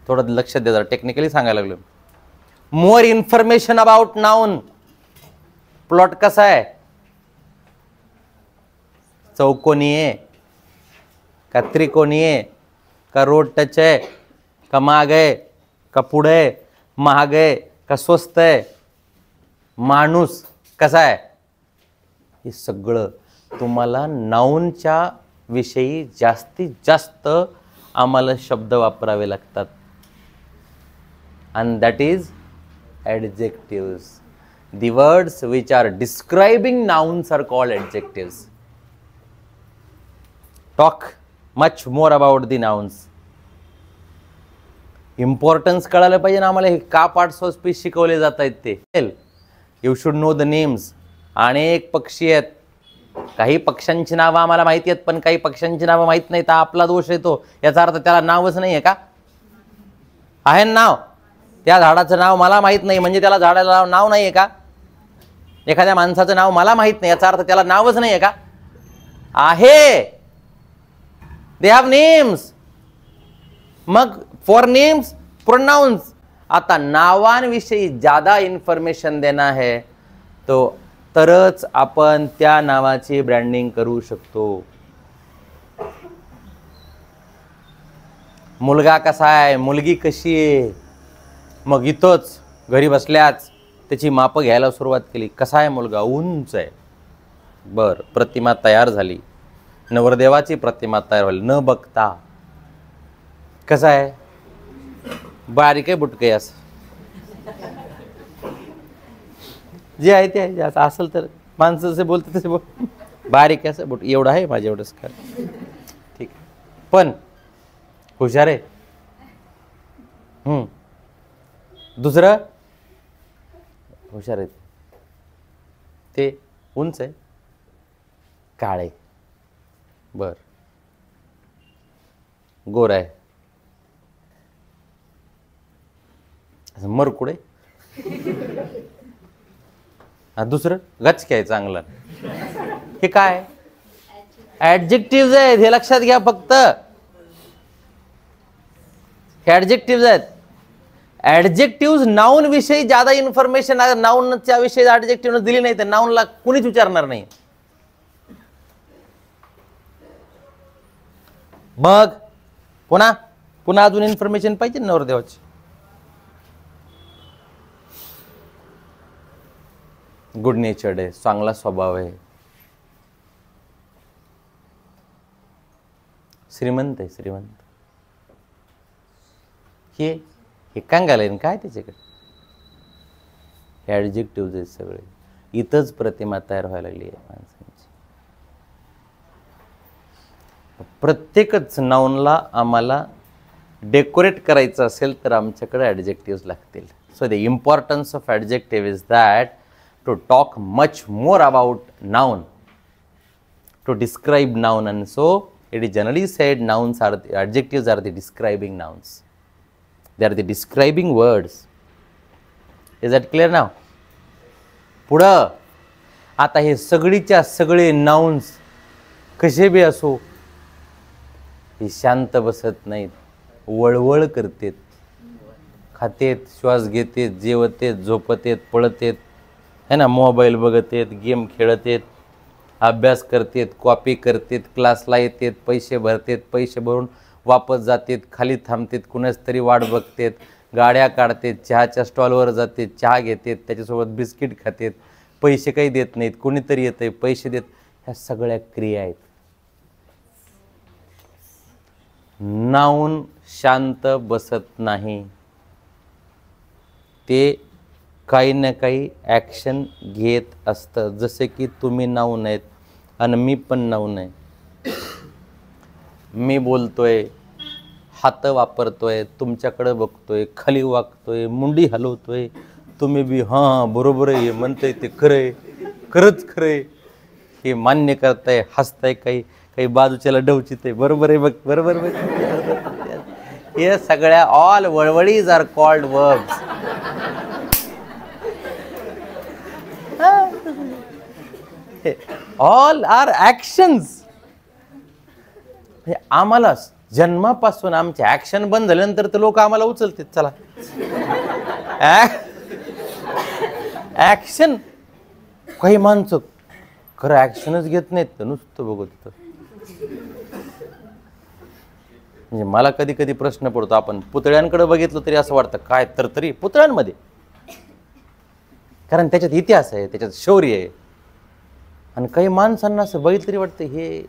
थोडं लक्षात द्या, जरा टेक्निकली सांगायला लागलो. More information about noun. Plot कसा आहे? चौकोनी आहे का त्रिकोणी आहे का रोड टच आहे का माग आहे का पुढे आहे, महाग आहे का स्वस्त आहे, माणूस कसा आहे, हे सगळं तुम्हाला नाऊनच्या विषयी जास्तीत जास्त आम्हाला शब्द वापरावे लागतात. and that is adjectives. The words which are describing nouns are called adjectives. Talk much more about the nouns. Importance कळायला पाहिजे ना आम्हाला, हे का पार्ट्स ऑफ स्पीच शिकवले जात आहेत ते. You should know the names. अनेक पक्षी आहेत, काही पक्ष्यांची नावं आम्हाला माहिती आहेत पण काही पक्ष्यांची नावं माहीत नाहीत. आपला दोष येतो. याचा अर्थ त्याला नावच नाही आहे का? आहे नाव, त्या झाडाचं नाव मला माहीत नाही म्हणजे त्याला झाडाला नाव नाही आहे का? एखाद्या माणसाचं नाव मला माहीत नाही याचा अर्थ त्याला नावच नाही आहे का? आहे. They have names. मग फॉर नेम्स प्रोनाउन्स. आता नावांविषयी ज्यादा इन्फॉर्मेशन देना है तो तरच आपण त्या नावाची ब्रँडिंग करू शकतो. मुलगा कसा आहे, मुलगी कशी आहे, मग इथंच घरी बसल्याच त्याची मापं घ्यायला सुरुवात केली. कसा आहे मुलगा, उंच आहे. बर, प्रतिमा तयार झाली, नवरदेवाची प्रतिमा तयार झाली. न बघता कसा आहे, बारीक आहे बुटके, असं जे आहे ते आहे. असं असेल तर माणसं जसे बोलते तसे बोल. बारीक आहे असं बुट, एवढं आहे माझं, एवढंच कर, ठीक आहे. पण हुशार आहे. दुसरं हुशार आहे, ते उंच आहे, काळे, बर, गोर आहे, असं मरकुडे. दुसरं गचके आहे, चांगलं. हे काय ऍडजेक्टिव्ह आहेत, हे लक्षात घ्या फक्त. हे ऍडजेक्टिव्ह आहेत. ऍडजेक्टिव्ह नाउन विषयी ज्यादा इन्फॉर्मेशन नाउनच्या विषयी ऍडजेक्टिव्ह दिली नाही तर नाउनला कुणीच विचारणार नाही. मग पुन्हा पुन्हा अजून इन्फॉर्मेशन पाहिजे नवरदेवाची. गुड नेचर्ड आहे, चांगला स्वभाव आहे, श्रीमंत आहे, श्रीमंत. हे कांगाल काय त्याच्याकडे, हे ऍडजेक्टिव्ह आहेत सगळे. इथंच प्रतिमा तयार व्हायला लागली आहे माणसांची. प्रत्येकच नाउनला आम्हाला डेकोरेट करायचं असेल तर आमच्याकडे ऍडजेक्टिव्ह लागतील. So the importance of adjective is that to talk much more about noun, to describe noun, and so it is generally said nouns are the adjectives are the describing nouns. They are the describing words. Is that clear now? पुढं आता हे सगळीच्या सगळे nouns कसे बी असो, हे शांत बसत नाहीत, वळवळ करतेत, खातेत, श्वास घेतेत, जेवतेत, झोपतेत, पळतेत, है ना, मोबाईल बघतेत, गेम खेळतेत, अभ्यास करतेत, कॉपी करतेत, क्लासला येतेत, पैसे भरतेत, पैसे भरून वापस जातेत, खाली थांबतेत, कुणाच तरी वाट बघतेत, गाड्या काढतेत, चहाच्या स्टॉलवर जातेत, चहा घेतेत, त्याच्यासोबत बिस्किट खातेत, पैसे काही देत नाहीत, कोणीतरी येतंय पैसे देत. ह्या सगळ्या क्रिया आहेत. नाउन शांत बसत नाही, ते काही ना काही ॲक्शन घेत असतं. जसे की तुम्ही नाऊन आहेत आणि मी पण नाऊन आहे. मी बोलतोय, हात वापरतोय, तुमच्याकडे बघतोय, खाली वागतोय, मुंडी हलवतोय, तुम्ही बी हां बरोबर आहे म्हणताय, ते खरं आहे, खरंच खरं आहे हे मान्य करताय, हसताय, काही काही बाजूच्याला डवचित आहे, बरोबर आहे बघ, बरोबर बघ. हे सगळ्या ऑल वळवळीज are called verbs. All are actions. आम्हाला जन्मापासून आमचे ॲक्शन बंद झाल्यानंतर तर लोक आम्हाला उचलतात, चला ॲक्शन. काही माणसं खरं ॲक्शनच घेत नाहीत, तर नुसतं बघत. म्हणजे मला कधी कधी प्रश्न पडतो, आपण पुतळ्यांकडे बघितलं तरी असं वाटतं काय तर तरी पुतळ्यांमध्ये, कारण त्याच्यात इतिहास आहे, त्याच्यात शौर्य आहे. आणि काही माणसांना असं बघितलं तरी वाटतं हे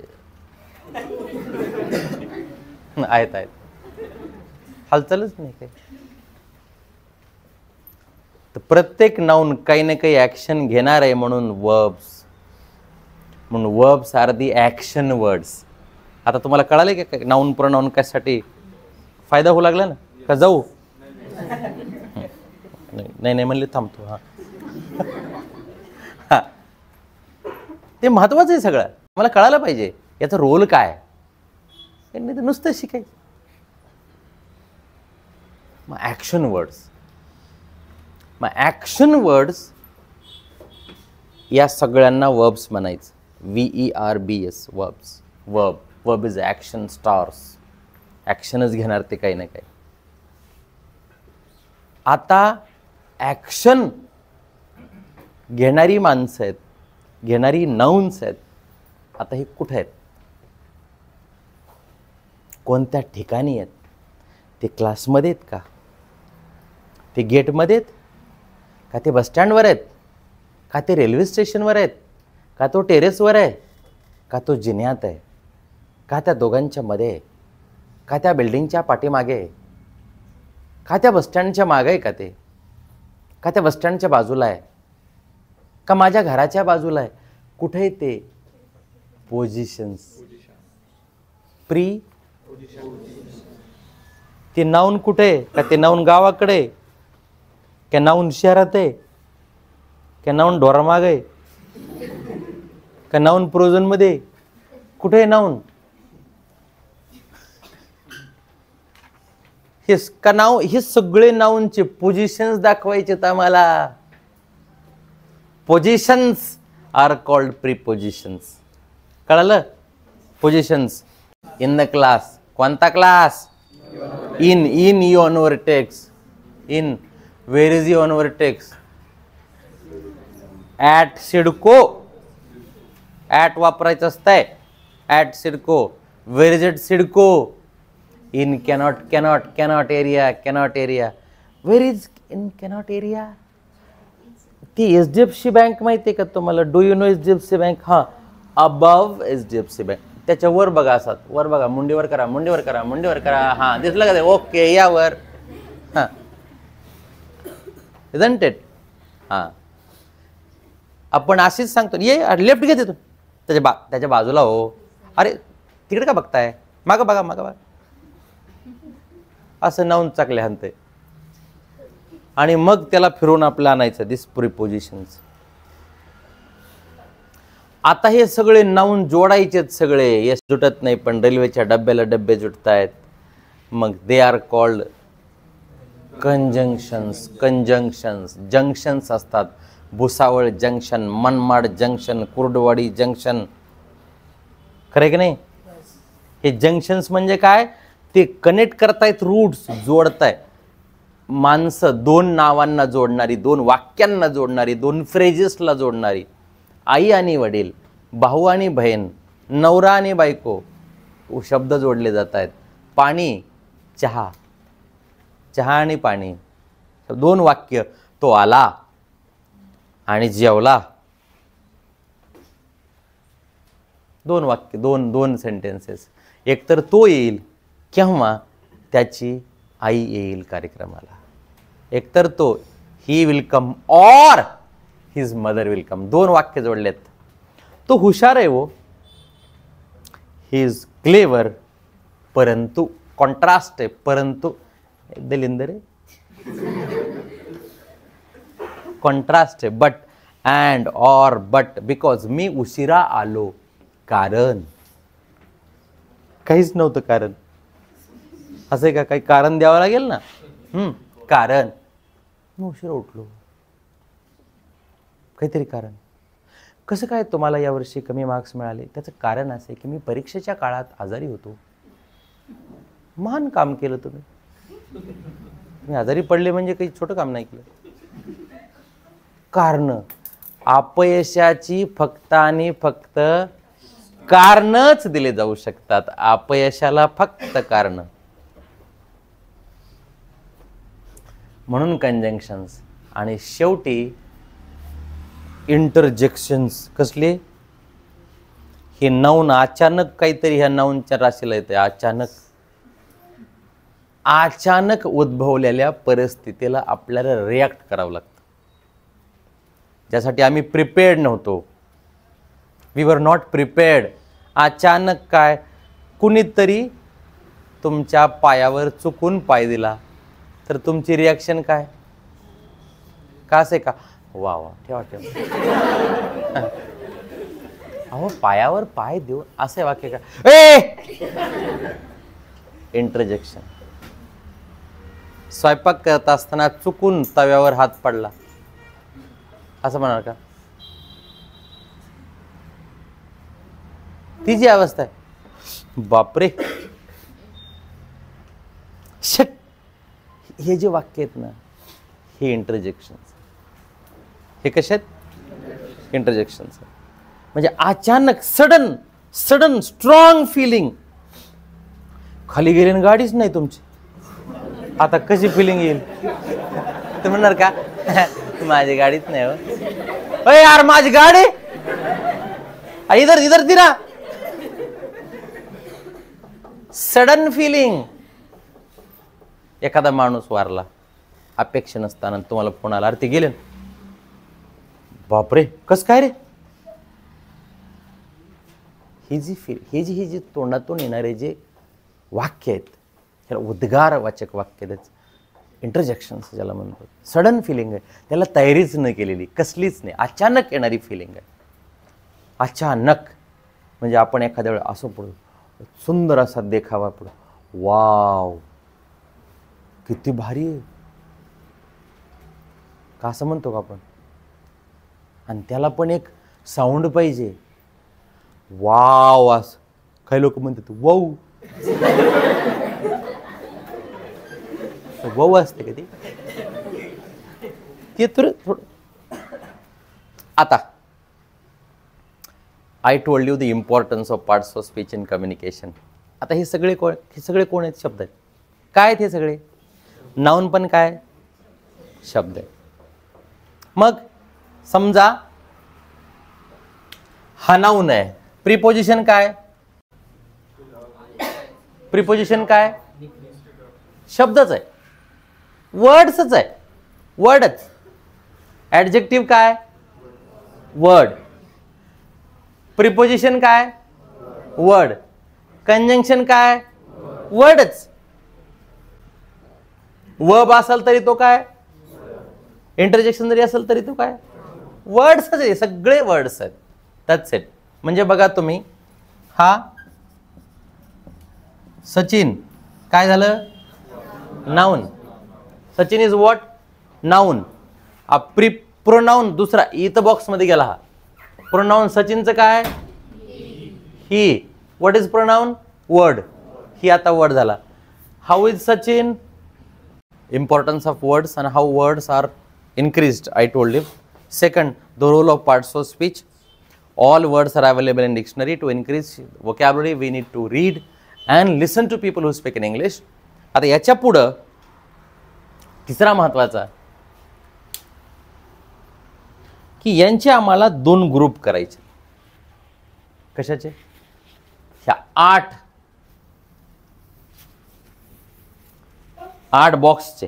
आहेत आहेत, हालचालच नाही काही. तर प्रत्येक नाऊन काही ना काही ऍक्शन घेणार आहे, म्हणून verbs are the action words. आता तुम्हाला कळाले का नाऊन प्रनाऊन कशासाठी फायदा होऊ लागला ना? का जाऊ? नाही नाही म्हणले थांबतो. हा ते महत्वाचं आहे सगळं, मला कळायला पाहिजे याचा रोल काय. नाही तर नुसतं शिकायचं. मग ॲक्शन वर्ड्स या सगळ्यांना वर्ब्स म्हणायचं. VERBS verbs. Verb is action stars. ॲक्शनच घेणार ते काही ना काही. आता ॲक्शन घेणारी माणसं आहेत, घेणारी नाउन्स आहेत. आता हे कुठे आहेत, कोणत्या ठिकाणी आहेत? ते क्लासमध्ये आहेत का, ते गेटमध्ये आहेत का, ते बसस्टँडवर आहेत का, ते रेल्वे स्टेशनवर आहेत का, तो टेरेसवर आहे का, तो जिन्यात आहे का, त्या दोघांच्या मध्ये आहे का, त्या बिल्डिंगच्या पाठीमागे आहे का, त्या बसस्टँडच्या मागे आहे का, ते का त्या बसस्टँडच्या बाजूला आहे का, माझ्या घराच्या बाजूला आहे? कुठे आहे ते? पोझिशन्स. ते नाऊन कुठे आहे? का ते नाऊन गावाकडे, का नाऊन शहरात आहे, का नाऊन ढोरामाग आहे, का नाऊन प्रोझन मध्ये? कुठे आहे नाऊन? हे का नाव, हे सगळे नाऊनचे पोझिशन्स दाखवायचे आम्हाला. Positions are called prepositions. कळालं? Positions in the class. कोणता class? In your vertex. In where is your vertex? At CIDCO. At वापरायचं असतंय. At CIDCO. Where is it CIDCO? In Connaught area. Where is in Connaught area? ती HDFC बँक माहिती आहे का तुम्हाला? Do you know HDFC bank? हां, अबव HDFC बँक. त्याच्या वर बघा, असाच वर बघा, मुंडीवर करा. हां, दिसलं का ते? ओके, यावर. हां, इजंट इट? हां, आपण अशीच सांगतो, ये लेफ्ट घे तिथून. त्याच्या बाजूला हो. अरे तिकडे का बघताय? मागं बघा. असं नाऊन चाकले हाणते आणि मग त्याला फिरवून आपलं आणायचं. दिस प्रीपोजिशन्स. आता हे सगळे नाऊन जोडायचेत सगळे. यश जुटत नाही, पण रेल्वेच्या डब्याला डब्बे जुटतायत. मग they are called conjunctions. Junctions असतात. Bhusawal junction, Manmad junction, Kurduwadi junction. खरं की नाही? हे जंक्शन्स म्हणजे काय? ते कनेक्ट करतायत, रूट्स जोडतायत. माणसं दोन नावांना जोडणारी, दोन वाक्यांना जोडणारी, दोन फ्रेजेसला जोडणारी. आई आणि वडील, भाऊ आणि बहीण, नवरा आणि बायको शब्द जोडले जात आहेत. पाणी, चहा आणि पाणी, दोन वाक्य. तो आला आणि जेवला. दोन वाक्य, दोन सेंटेन्सेस. एकतर तो येईल किंवा त्याची आई येईल कार्यक्रमाला. एकतर तो, ही विल कम, और हिज मदर विल कम. दोन वाक्य जोडलेत. तो हुशार आहे वो, ही इज क्लेवर, परंतु कॉन्ट्रास्ट आहे. परंतु दलिंदर आहे, कॉन्ट्रास्ट आहे. बट, अँड, और, बट, बिकॉज. मी उशिरा आलो कारण. काहीच नव्हतं कारण. असं आहे का? काही कारण द्यावं लागेल ना. कारण मी उशिरा उठलो, काहीतरी कारण. कसं काय तुम्हाला यावर्षी कमी मार्क्स मिळाले? त्याचं कारण असं आहे की मी परीक्षेच्या काळात आजारी होतो. महान काम केलं तुम्ही. आजारी पडले म्हणजे काही छोटं काम नाही केलं. कारण अपयशाची फक्त आणि फक्त कारणच दिले जाऊ शकतात. अपयशाला फक्त कारण. म्हणून कंजंक्शन्स. आणि शेवटी इंटरजेक्शन्स. कसले? हे नाऊन अचानक काहीतरी ह्या नाऊनच्या राशीला येते. अचानक उद्भवलेल्या परिस्थितीला आपल्याला रिॲक्ट करावं लागतं, ज्यासाठी आम्ही प्रिपेअर्ड नव्हतो. We were not prepared. अचानक काय, कुणीतरी तुमच्या पायावर चुकून पाय दिला तर तुमची रिॲक्शन काय? का असे का? वा वा, ठेवा ठेवा. अहो, पायावर पाय देऊ असे वाक्य का? इंटरजेक्शन. स्वयंपाक करत असताना चुकून तव्यावर हात पडला असं म्हणाल का? ती जी अवस्था आहे, बापरे. हे जे वाक्य आहेत ना, हे इंटरजेक्शन. हे कसे आहेत? इंटरजेक्शन्स. म्हणजे अचानक सडन स्ट्रॉंग फिलिंग. खाली गेली ना गाडीच नाही तुमची, आता कशी फिलिंग येईल? तुम्ही म्हणणार का माझी गाडीच नाही हो. यार माझी गाडी इधर दिना. Sudden feeling. एखादा माणूस वारला अपेक्षा नसताना, तुम्हाला फोन आला, अरे ते गेले. बापरे, कस काय रे? ही जी तोंडातून येणारे जे वाक्य आहेत, ह्याला उद्गारवाचक वाक्य आहेत, इंटरजेक्शन्स ज्याला म्हणतो. सडन फिलिंग आहे, त्याला तयारीच न केलेली, कसलीच नाही, अचानक येणारी फिलिंग आहे. अचानक म्हणजे आपण एखाद्या वेळेस असं पडू, सुंदर असा देखावा पडू, वाव किती भारी आहे का असं म्हणतो का आपण? आणि त्याला पण एक साऊंड पाहिजे, वाव. असं काही लोक म्हणतात वाव. वाव असते का ते थोडं. आता I told you the importance of parts of speech in communication. आता हे सगळे कोण आहेत? शब्द आहेत. काय आहेत हे सगळे? नाऊन पण काय? शब्द आहे. मग समजा हा नाऊन आहे, प्रिपोजिशन काय? प्रिपोजिशन काय? शब्दच आहे, वर्ड्सच आहे, वर्डच. ॲडजेक्टिव्ह काय? वर्ड. प्रिपोजिशन काय? वर्ड. कंजंक्शन काय? वर्डच. वर्ब असेल तरी तो काय? इंटरजेक्शन जरी असेल तरी तो काय? वर्ड्सच आहे, सगळे वर्ड्स आहेत. That's it. म्हणजे बघा तुम्ही, हा सचिन काय झालं? Noun. Sachin is what? Noun. Pronoun दुसरा इथं बॉक्स मध्ये गेला. हा प्रोनाउन सचिनचं काय? He. What is pronoun? Word. He आता वर्ड झाला. How is Sachin? Importance of words and how words are increased, I told you. Second, the role of parts of speech. All words are available in dictionary. To increase vocabulary, we need to read and listen to people who speak in English. आता याच्या पुढं तिसरा महत्वाचा की यांचे आम्हाला दोन ग्रुप करायचे. कशाचे? ह्या 8 बॉक्सचे.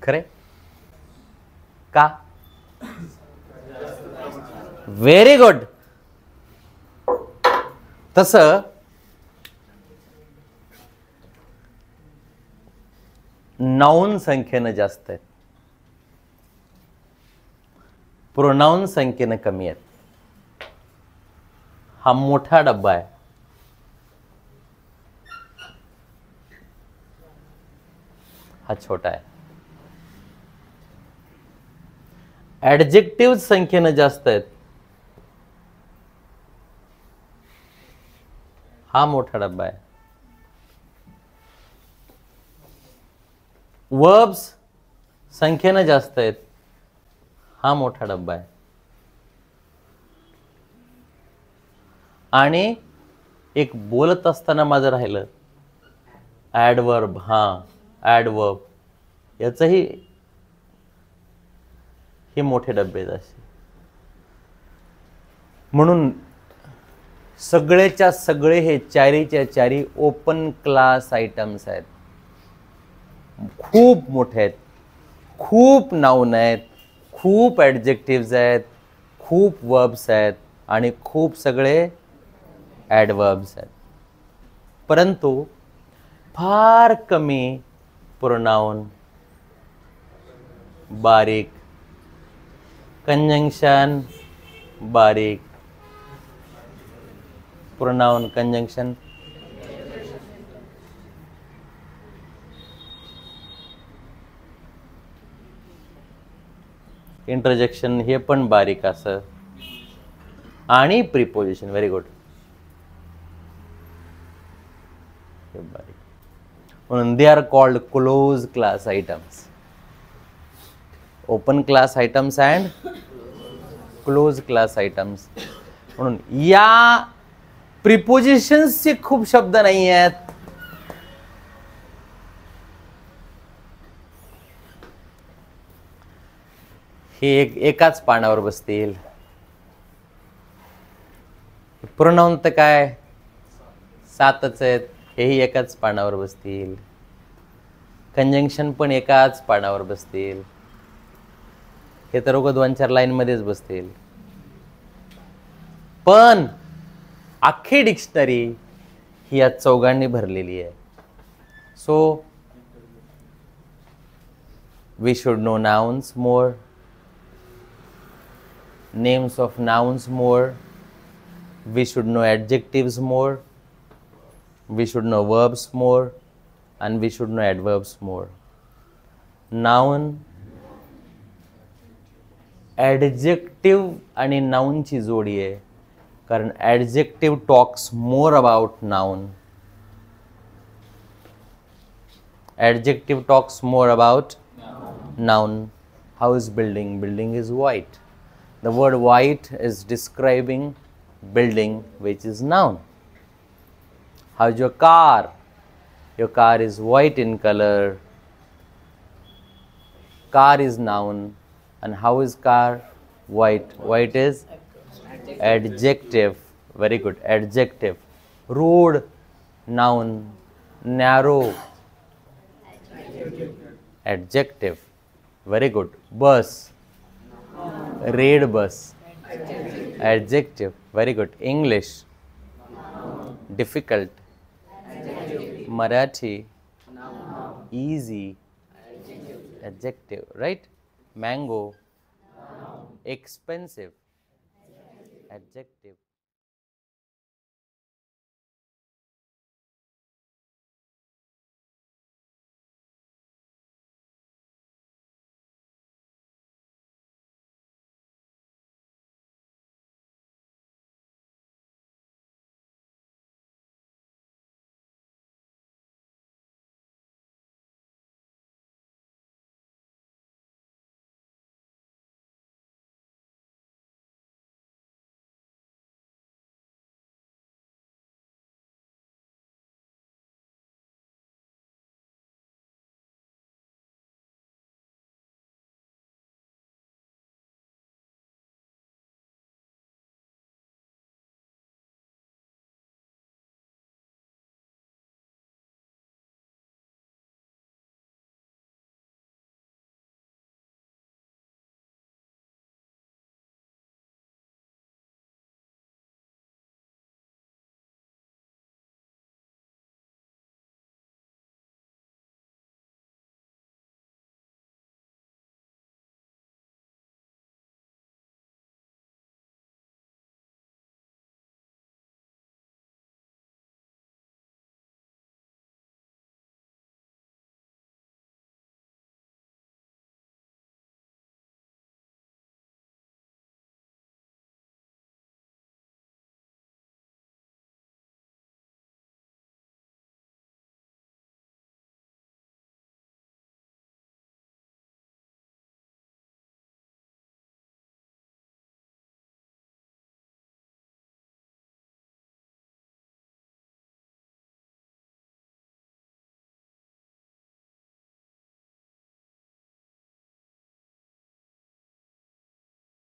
खरे का? Very good. तसं नाउन संख्येनं जास्त आहेत, प्रोनाउन संख्येनं कमी आहेत. हा मोठा डब्बा आहे, हा छोटा आहे. ऍडजेक्टिव्ह संख्येनं जास्त आहेत, हा मोठा डब्बा आहे. वर्ब्स संख्येनं जास्त आहेत, हा मोठा डब्बा आहे. आणि एक बोलत असताना माझं राहिलं ॲडवर्ब. हा ॲडवर्ब, याचंही हे मोठे डब्बे आहेत असे. म्हणून सगळेच्या सगळे हे चारीच्या चारी ओपन क्लास आयटम्स आहेत. खूप मोठे आहेत, खूप नाउन आहेत, खूप ॲडजेक्टिव्ज आहेत, खूप वर्ब्स आहेत आणि खूप सगळे ॲडवर्ब्स आहेत. परंतु फार कमी प्रोनाउन, बारीक कंजंक्शन, बारीक प्रोनाउन कंजंक्शन, इंटरजेक्शन हे पण बारीक असं, आणि प्रिपोजिशन. Very good. बारीक म्हणून दे are called close class items. Open class items and close class items. म्हणून या प्रिपोजिशन्सचे खूप शब्द नाही आहेत. हे एकाच पानावर बसतील. प्रोनाउन तर काय 7च आहेत, हेही एकाच पानावर बसतील. कंजंक्शन पण एकाच पानावर बसतील. हे तर उगाच 2-4 लाईनमध्येच बसतील. पण अख्खी डिक्शनरी ही या चौघांनी भरलेली आहे. So we should know nouns more, names of nouns more, we should know adjectives more, we should know verbs more, and we should know adverbs more. Noun, adjective आणि noun ची जोडी आहे, कारण adjective talks more about noun. Adjective talks more about noun. How is building? Building is white. The word white is describing building, which is noun. How's your car? Your car is white in color. Car is noun. And how is car? White. White is adjective. Very good. Adjective. Road, noun. Narrow, adjective. Very good. Bus, red bus, adjective. Very good. English, difficult, Marathi, easy, adjective. Right? Mango, expensive, adjective.